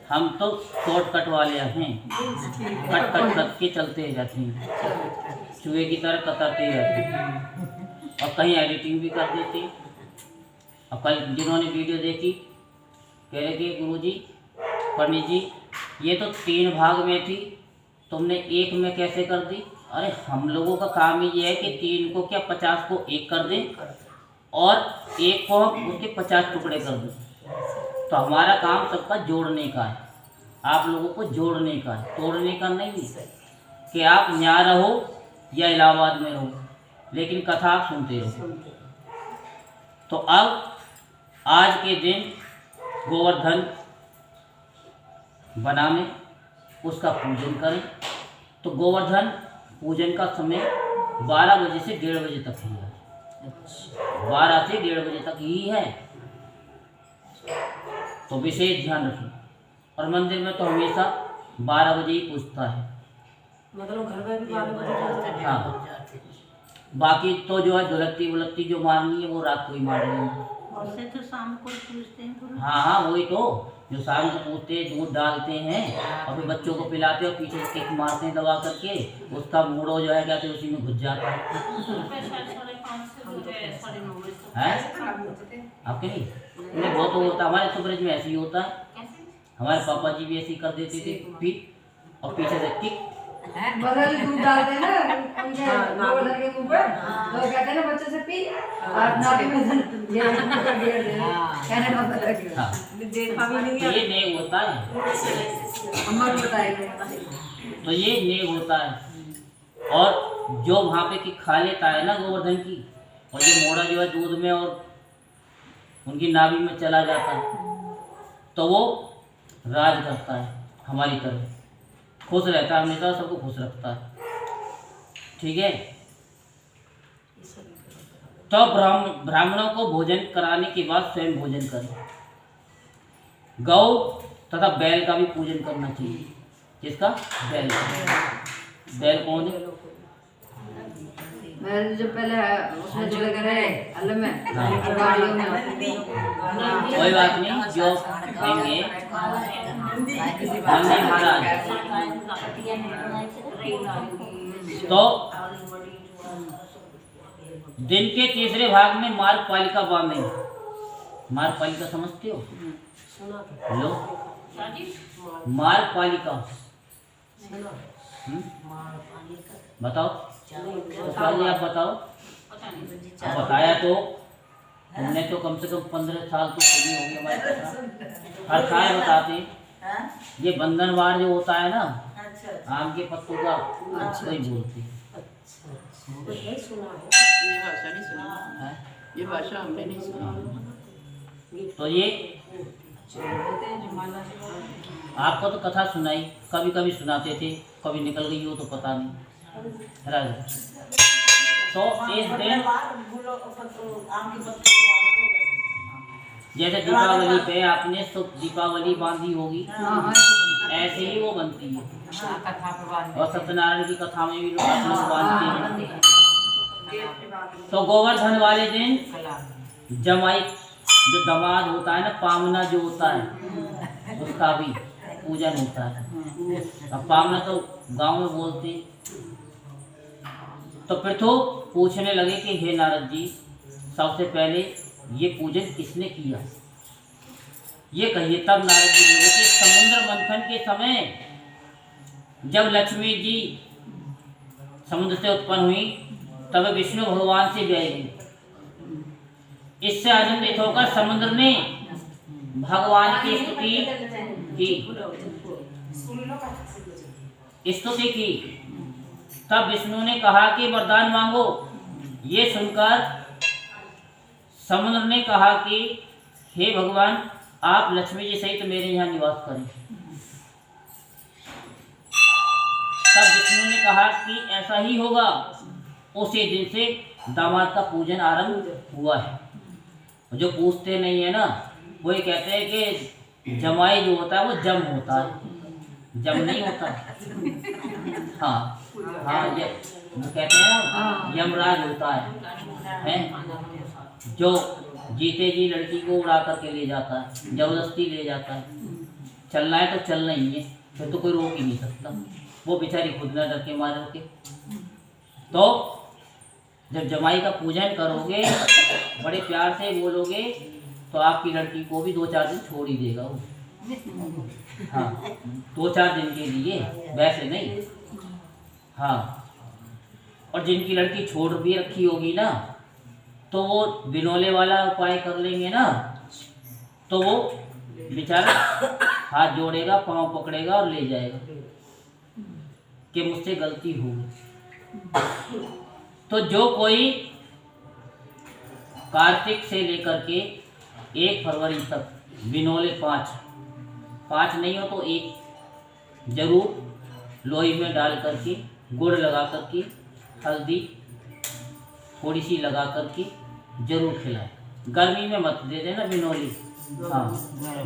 हम तो शॉर्टकट वाले हैं, कट कट कट के चलते जाते हैं, चूहे की तरह कतरते जाते हैं और कहीं एडिटिंग भी कर देते। और कल जिन्होंने वीडियो देखी कह रहे कि गुरुजी, पंडित जी, ये तो 3 भाग में थी, तुमने 1 में कैसे कर दी? अरे हम लोगों का काम ही ये है कि 3 को क्या 50 को 1 कर दें और 1 को हम उसके 50 टुकड़े कर दें। तो हमारा काम सबका जोड़ने का है, आप लोगों को जोड़ने का है, तोड़ने का नहीं है कि आप यहाँ रहो या इलाहाबाद में रहो, लेकिन कथा आप सुनते रहो। तो अब आज के दिन गोवर्धन बनाने, उसका पूजन करें। तो गोवर्धन पूजन का समय 12 बजे से 1:30 बजे तक ही है, 12 से 1:30 बजे तक ही है। तो विशेष ध्यान रखें। और मंदिर में तो हमेशा 12 बजे ही पूजता है, मतलब घर में भी 12 बजे। हाँ, बाकी तो जो है झुलकती बुलकती जो मारनी है वो रात को ही मार लेंगे। उससे तो शाम को पूछते हैं गुरु। हाँ हाँ, वही तो, जो शाम को पूछते दूध डालते हैं और फिर बच्चों को पिलाते और पीछे किक मारते हैं दबा करके, उसका मूड़ो जो है कहते उसी में घुस जाता है। आपके नहीं बहुत तो होता, हमारे तो ब्रज में ऐसे ही होता है। हमारे पापा जी भी ऐसे ही कर देते थे, फिर और पीछे से किक बगल दूध डालते हैं ना उनके गोवर्धन के मुंह पर, तो कहते हैं ना बच्चे से पी और नाटी में ये बिगड़ देना, कहने का मतलब है। हाँ, देखा भी नहीं ये नेग होता है, अम्मा को बताएंगे। तो ये नेग होता है। और जो वहाँ पे की खा लेता है ना गोवर्धन की, और ये मोड़ा जो है दूध में और उनकी नाभि में चला जाता है, तो वो राज करता है हमारी तरह, खुश रहता है, हमेशा सबको खुश रखता है। ठीक है। तो ब्राह्मणों को भोजन कराने के बाद स्वयं भोजन करें। गौ तथा बैल का भी पूजन करना चाहिए। किसका? बैल का। बैल कौन है? मैं जो पहले उसमें जो लगे रहे अलग में गाड़ियों में, कोई बात नहीं, जो कहेंगे नंदी महाराज। तो दिन के तीसरे भाग में मार्ग पालिका बांधेंगे। मार्ग पालिका समझते हो? हेलो, मार्ग पालिका बताओ, आप बताओ। अब बताया तो हमने तो कम से कम 15 साल तो सुनी होगी हमारे पास। हर साल बताते हैं। ये बंधनवार जो होता है ना, आम के पत्तों का, वही बोलते हैं। ये भाषा नहीं सुनी, ये भाषा हमने नहीं सुनी। तो ये आपको तो कथा सुनाई, कभी कभी सुनाते थे, कभी निकल गई हो तो पता नहीं। राजा तो इस दिन जैसे दीपावली पे आपने तो दीपावली बांधी होगी, ऐसे ही वो बनती है। और सत्यनारायण की कथा में भी लोग अपने को बांधते हैं। तो गोवर्धन वाले दिन जमाई जो दामाद होता है ना, पामना जो होता है, उसका भी पूजन होता है। अब पामना तो गांव में बोलते हैं। तो पृथु पूछने लगे कि हे नारद जी, सबसे पहले ये पूजन किसने किया, ये कहिए। तब नारद जी बोले कि समुद्र मंथन के समय जब लक्ष्मी जी समुद्र से उत्पन्न हुई, तब विष्णु भगवान से ब्याही हुई। इससे आनंदित होकर समुद्र ने भगवान की स्तुति की। तब विष्णु ने कहा कि वरदान मांगो। ये सुनकर समुद्र ने कहा कि हे भगवान, आप लक्ष्मी जी सहित मेरे यहाँ निवास करें। तब विष्णु ने कहा कि ऐसा ही होगा। उसी दिन से दामाद का पूजन आरंभ हुआ है। जो पूछते नहीं है ना, वही कहते हैं कि जमाई जो होता है वो जम होता है, जम नहीं होता। हाँ हाँ, ये कहते हैं ना यमराज होता है जो जीते जी लड़की को उड़ा करके ले जाता है, जबरदस्ती ले जाता है। चलना है तो चलना ही है, फिर तो कोई रोक ही नहीं सकता। वो बेचारी खुद न डर के मारे के। तो जब जमाई का पूजन करोगे, बड़े प्यार से बोलोगे, तो आपकी लड़की को भी 2-4 दिन छोड़ ही देगा वो। हाँ, 2-4 दिन के लिए, वैसे नहीं। हाँ, और जिनकी लड़की छोड़ भी रखी होगी ना, तो वो बिनौले वाला उपाय कर लेंगे ना, तो वो बेचारा हाथ जोड़ेगा, पांव पकड़ेगा और ले जाएगा कि मुझसे गलती होगी। तो जो कोई कार्तिक से लेकर के 1 फरवरी तक बिनौले 5 नहीं हो तो 1 जरूर लोई में डाल करके, गुड़ लगा करके, हल्दी थोड़ी सी लगा करके जरूर खिलाएं। गर्मी में मत दे देना बिनौली। हाँ,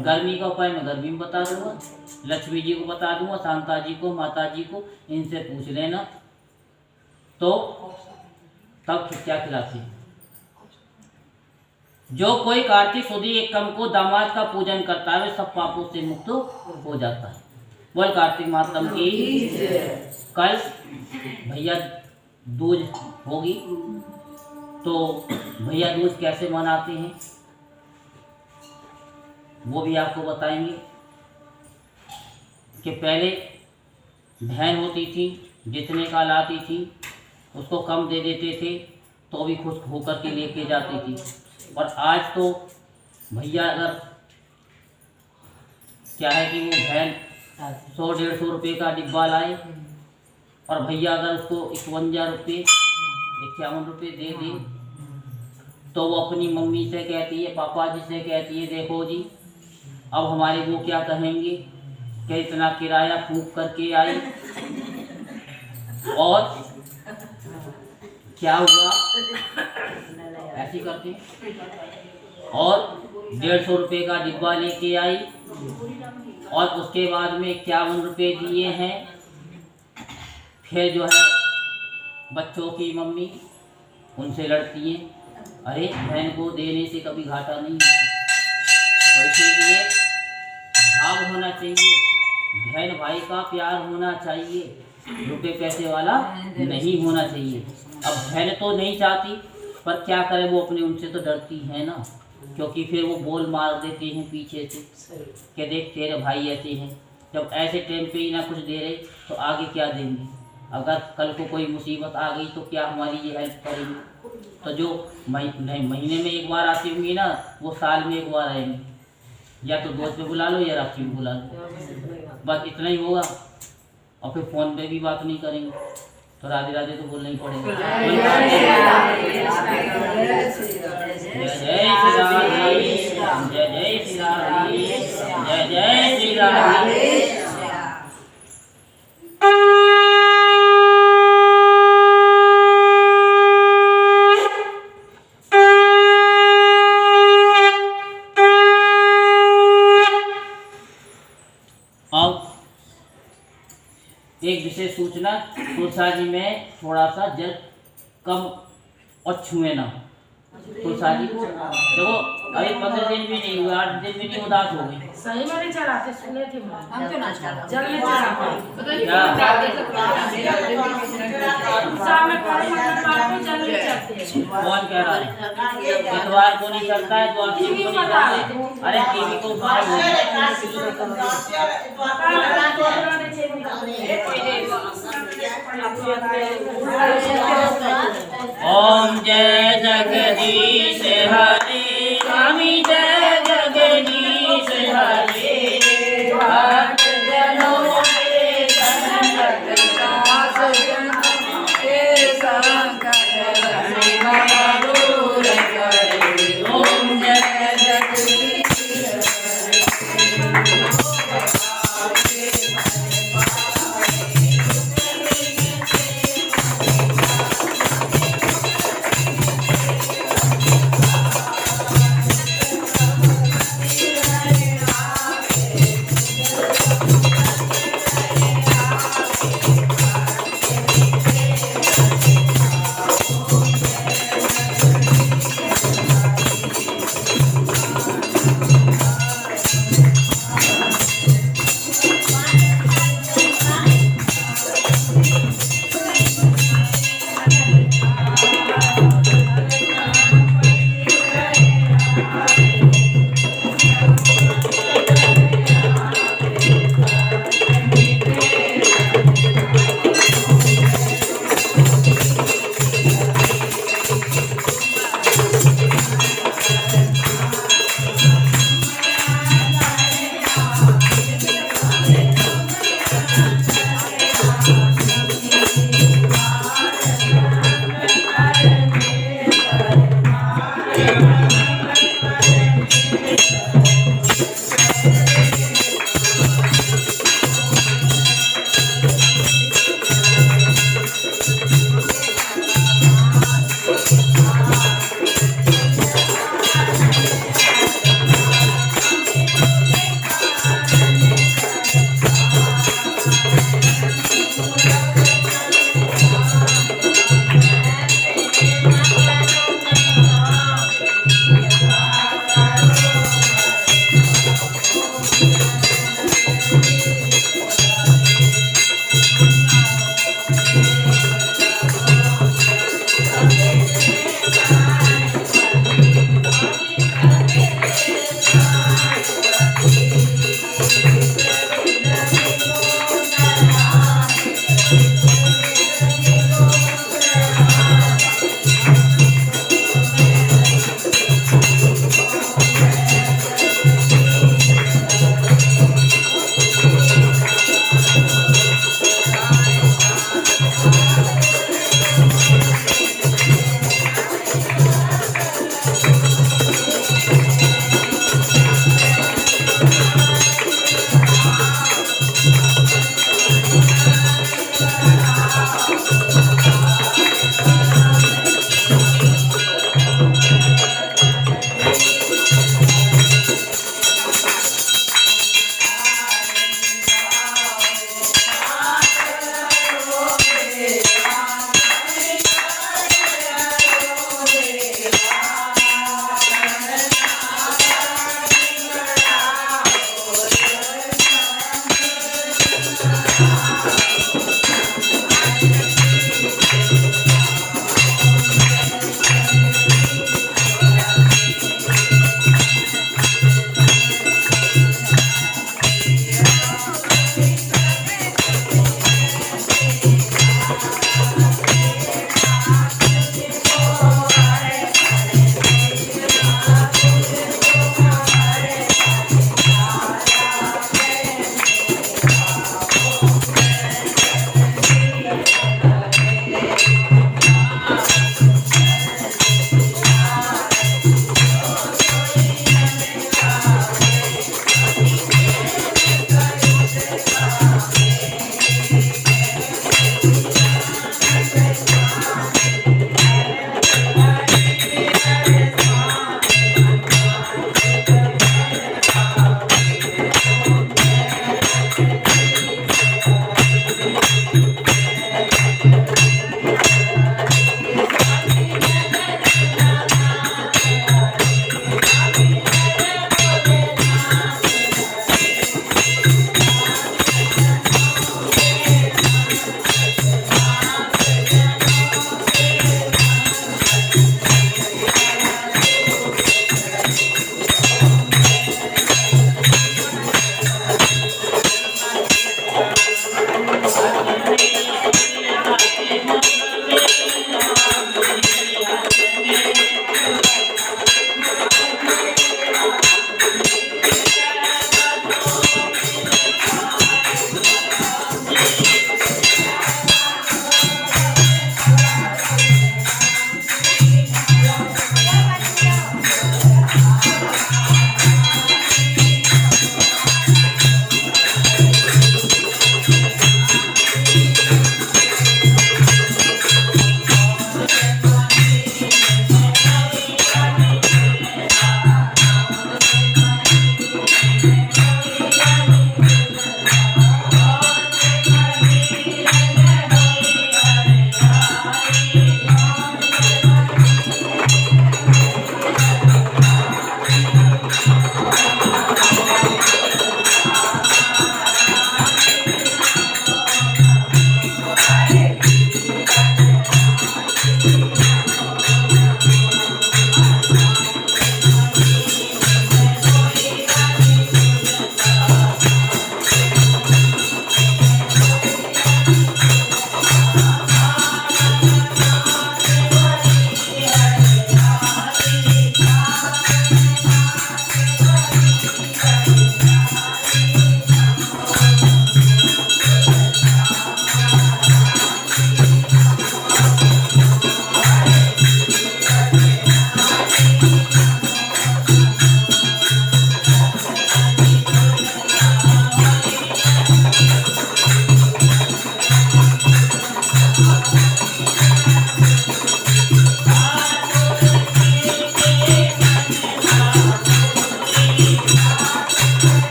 गर्मी का उपाय मैं गर्मी में बता दूंगा, लक्ष्मी जी को बता दूंगा, शांता जी को, माता जी को, इनसे पूछ लेना तो तब क्या खिलाते हैं। जो कोई कार्तिक सुदी एकम को दामाद का पूजन करता है, वे सब पापों से मुक्त हो जाता है। बोल कार्तिक मातम की। कल भैया दूज होगी, तो भैया दूज कैसे मनाते हैं वो भी आपको बताएंगे। कि पहले बहन होती थी, जितने का लाती थी उसको कम दे देते थे तो भी खुश होकर के लेके जाती थी। और आज तो भैया अगर क्या है कि वो बहन 100-150 रुपये का डिब्बा लाए और भैया अगर उसको 51 रुपये 51 रुपये दे दे, तो वो अपनी मम्मी से कहती है, पापा जी से कहती है, देखो जी अब हमारे वो क्या कहेंगे कि इतना किराया फूंक करके आई, और क्या हुआ, ऐसी करते। और 150 रुपये का डिब्बा लेके आई और उसके बाद में 51 रुपये दिए हैं। फिर जो है बच्चों की मम्मी उनसे लड़ती है, अरे बहन को देने से कभी घाटा नहीं होता। तो इसीलिए भाव होना चाहिए, बहन भाई का प्यार होना चाहिए, रुपये पैसे वाला नहीं होना चाहिए। अब बहन तो नहीं चाहती, पर क्या करे, वो अपने उनसे तो डरती है ना, क्योंकि फिर वो बोल मार देती हैं पीछे से कि देख तेरे भाई ऐसे हैं। जब ऐसे टाइम पे ही ना कुछ दे रहे तो आगे क्या देंगे। अगर कल को कोई मुसीबत आ गई तो क्या हमारी ये हेल्प करेंगे। तो जो महीने में एक बार आती होंगी ना, वो साल में एक बार आएंगी। या तो दोस्त पे बुला लो या राखी में बुला लो, बस इतना ही होगा। और फिर फ़ोन पे भी बात नहीं करेंगे, तो राधे राधे तो बोलना ही पड़ेगा। जय जय श्री राधे, जय जय श्री राधे, जय जय श्री राधे। अब एक विशेष सूचना, तुलसा जी में थोड़ा सा जल कम और छुए ना। तुलसा जी को देखो अभी 15 दिन भी नहीं हुए, 8 दिन भी नहीं, उदास हो गई। सही में नहीं चढ़ाते, सुने थे हम तो ना चढ़ाते। जल में चढ़ाते क्या शाम में पानी मतलब रात में जल में चढ़ते हैं। कौन कह रहा है इतवार को नहीं चलता है, तो आप टीवी को में नहीं बता चलता रहे है। अरे टीवी को उठाओ। ओम जय जगदीश हरे, स्वामी जय जगदीश हरे। भक्त जनों के संकट नाश के संकट हरे दूर करे। ओम जय जगदीश हरे।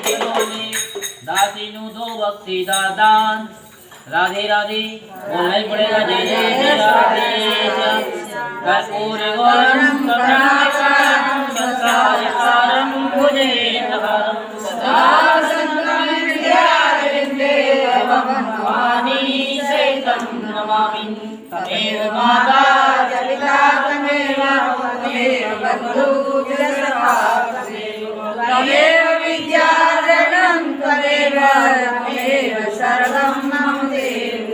जिन्होंने दासी नु दो भक्ति दान। राधे राधे बोलना ही पड़ेगा जय जय श्री राधे कर्पूर गौरम करुणाकरम संसारसारम भुजगेन्द्रहारम सदा भवानी सहितं नमामि तमेव माता जलिता तमेव बन्धु जसखा तमेव विद्याधनं तमेव सर्वं मम देव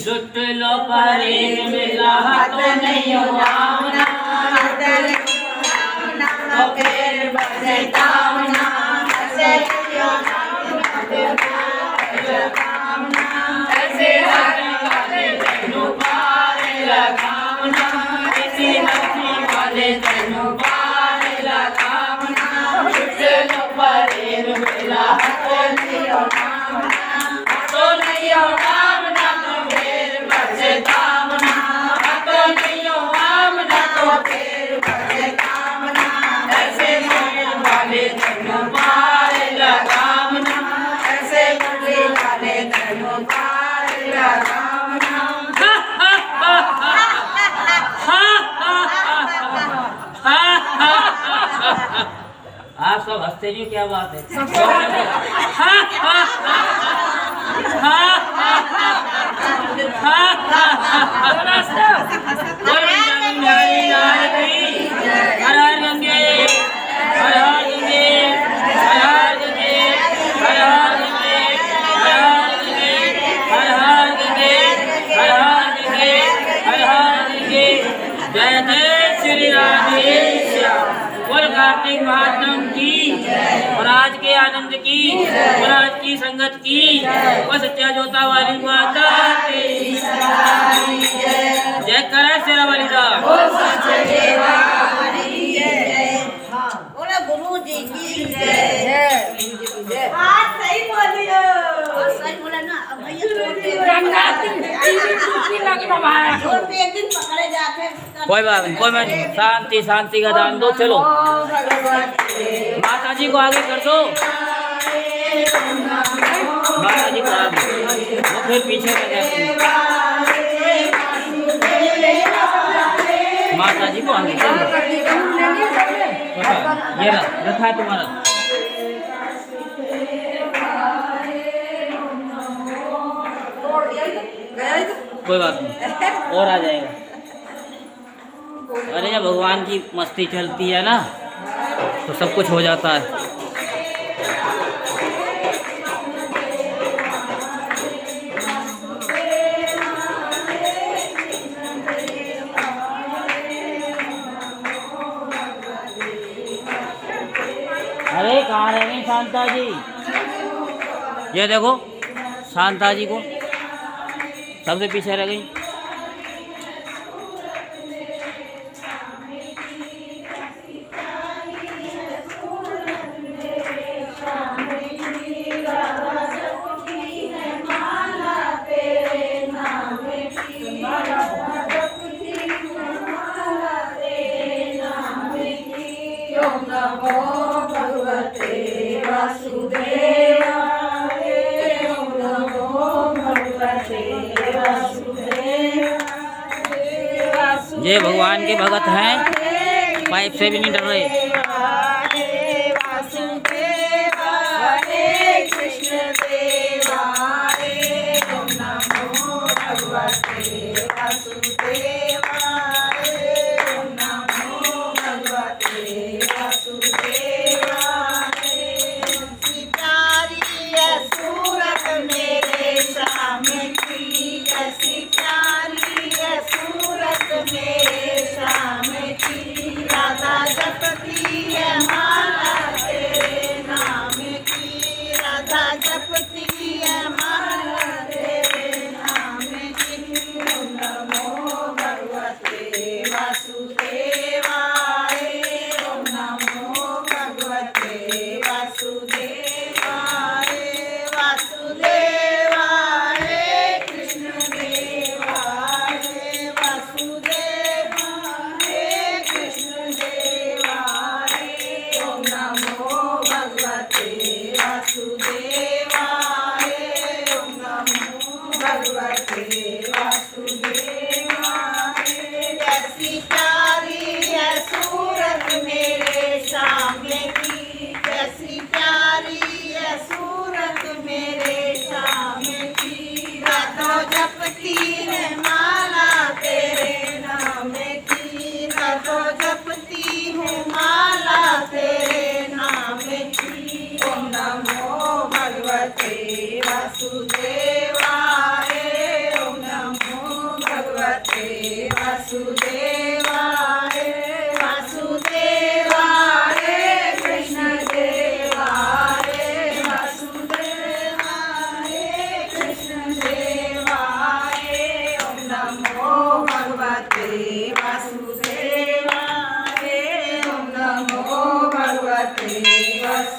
लुट लो परे मिला तो नहीं हो आमना तो फिर बसे कामना ऐसे हरे वाले तेनु पारे लगामना इसी हसी वाले तेनु पारे लगामना लुट लो परे मिला तो नहीं हो तो नहीं हो कामना तो फिर बसे कामना तो नहीं हो कामना तो फिर बसे कामना ऐसे होने वाले तेनु पारे लगामना ऐसे होने वाले तेनु पारे लगामना आप सब हंसते नहीं, क्या बात है? हर हर गंगे हर हर गंगे हर हर गंगे हर हर गंगे हर हर गंगे हर हर गंगे हर हर गंगे हर हर गंगे जय जय श्री राधे श्याम। बोल कार्तिक महात्म की और आज के आनंद की और आज की संगत की और सच्चा जोता वाली माता की जय करा शेरा वाली दा। बोला गुरु जी की जय सही बोलियो सही बोला ना। अब भैया छोड़ पे एक दिन पकड़े जाते कोई बात नहीं, कोई बात नहीं, शांति शांति का दान दो। चलो माता जी को आगे कर दो, माता जी को आगे, वो फिर पीछे रह जाती है। माता जी को आगे चलो। ये रखा है तुम्हारा। कोई बात नहीं, और आ जाएगा। अरे जब भगवान की मस्ती चलती है ना तो सब कुछ हो जाता है। अरे कहाँ रह गई शांता जी? ये देखो शांता जी को सबसे पीछे रह गई। ये भगवान के भगत हैं, पाइप से भी नहीं डर रहे। राधा जपती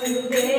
गुरुदेव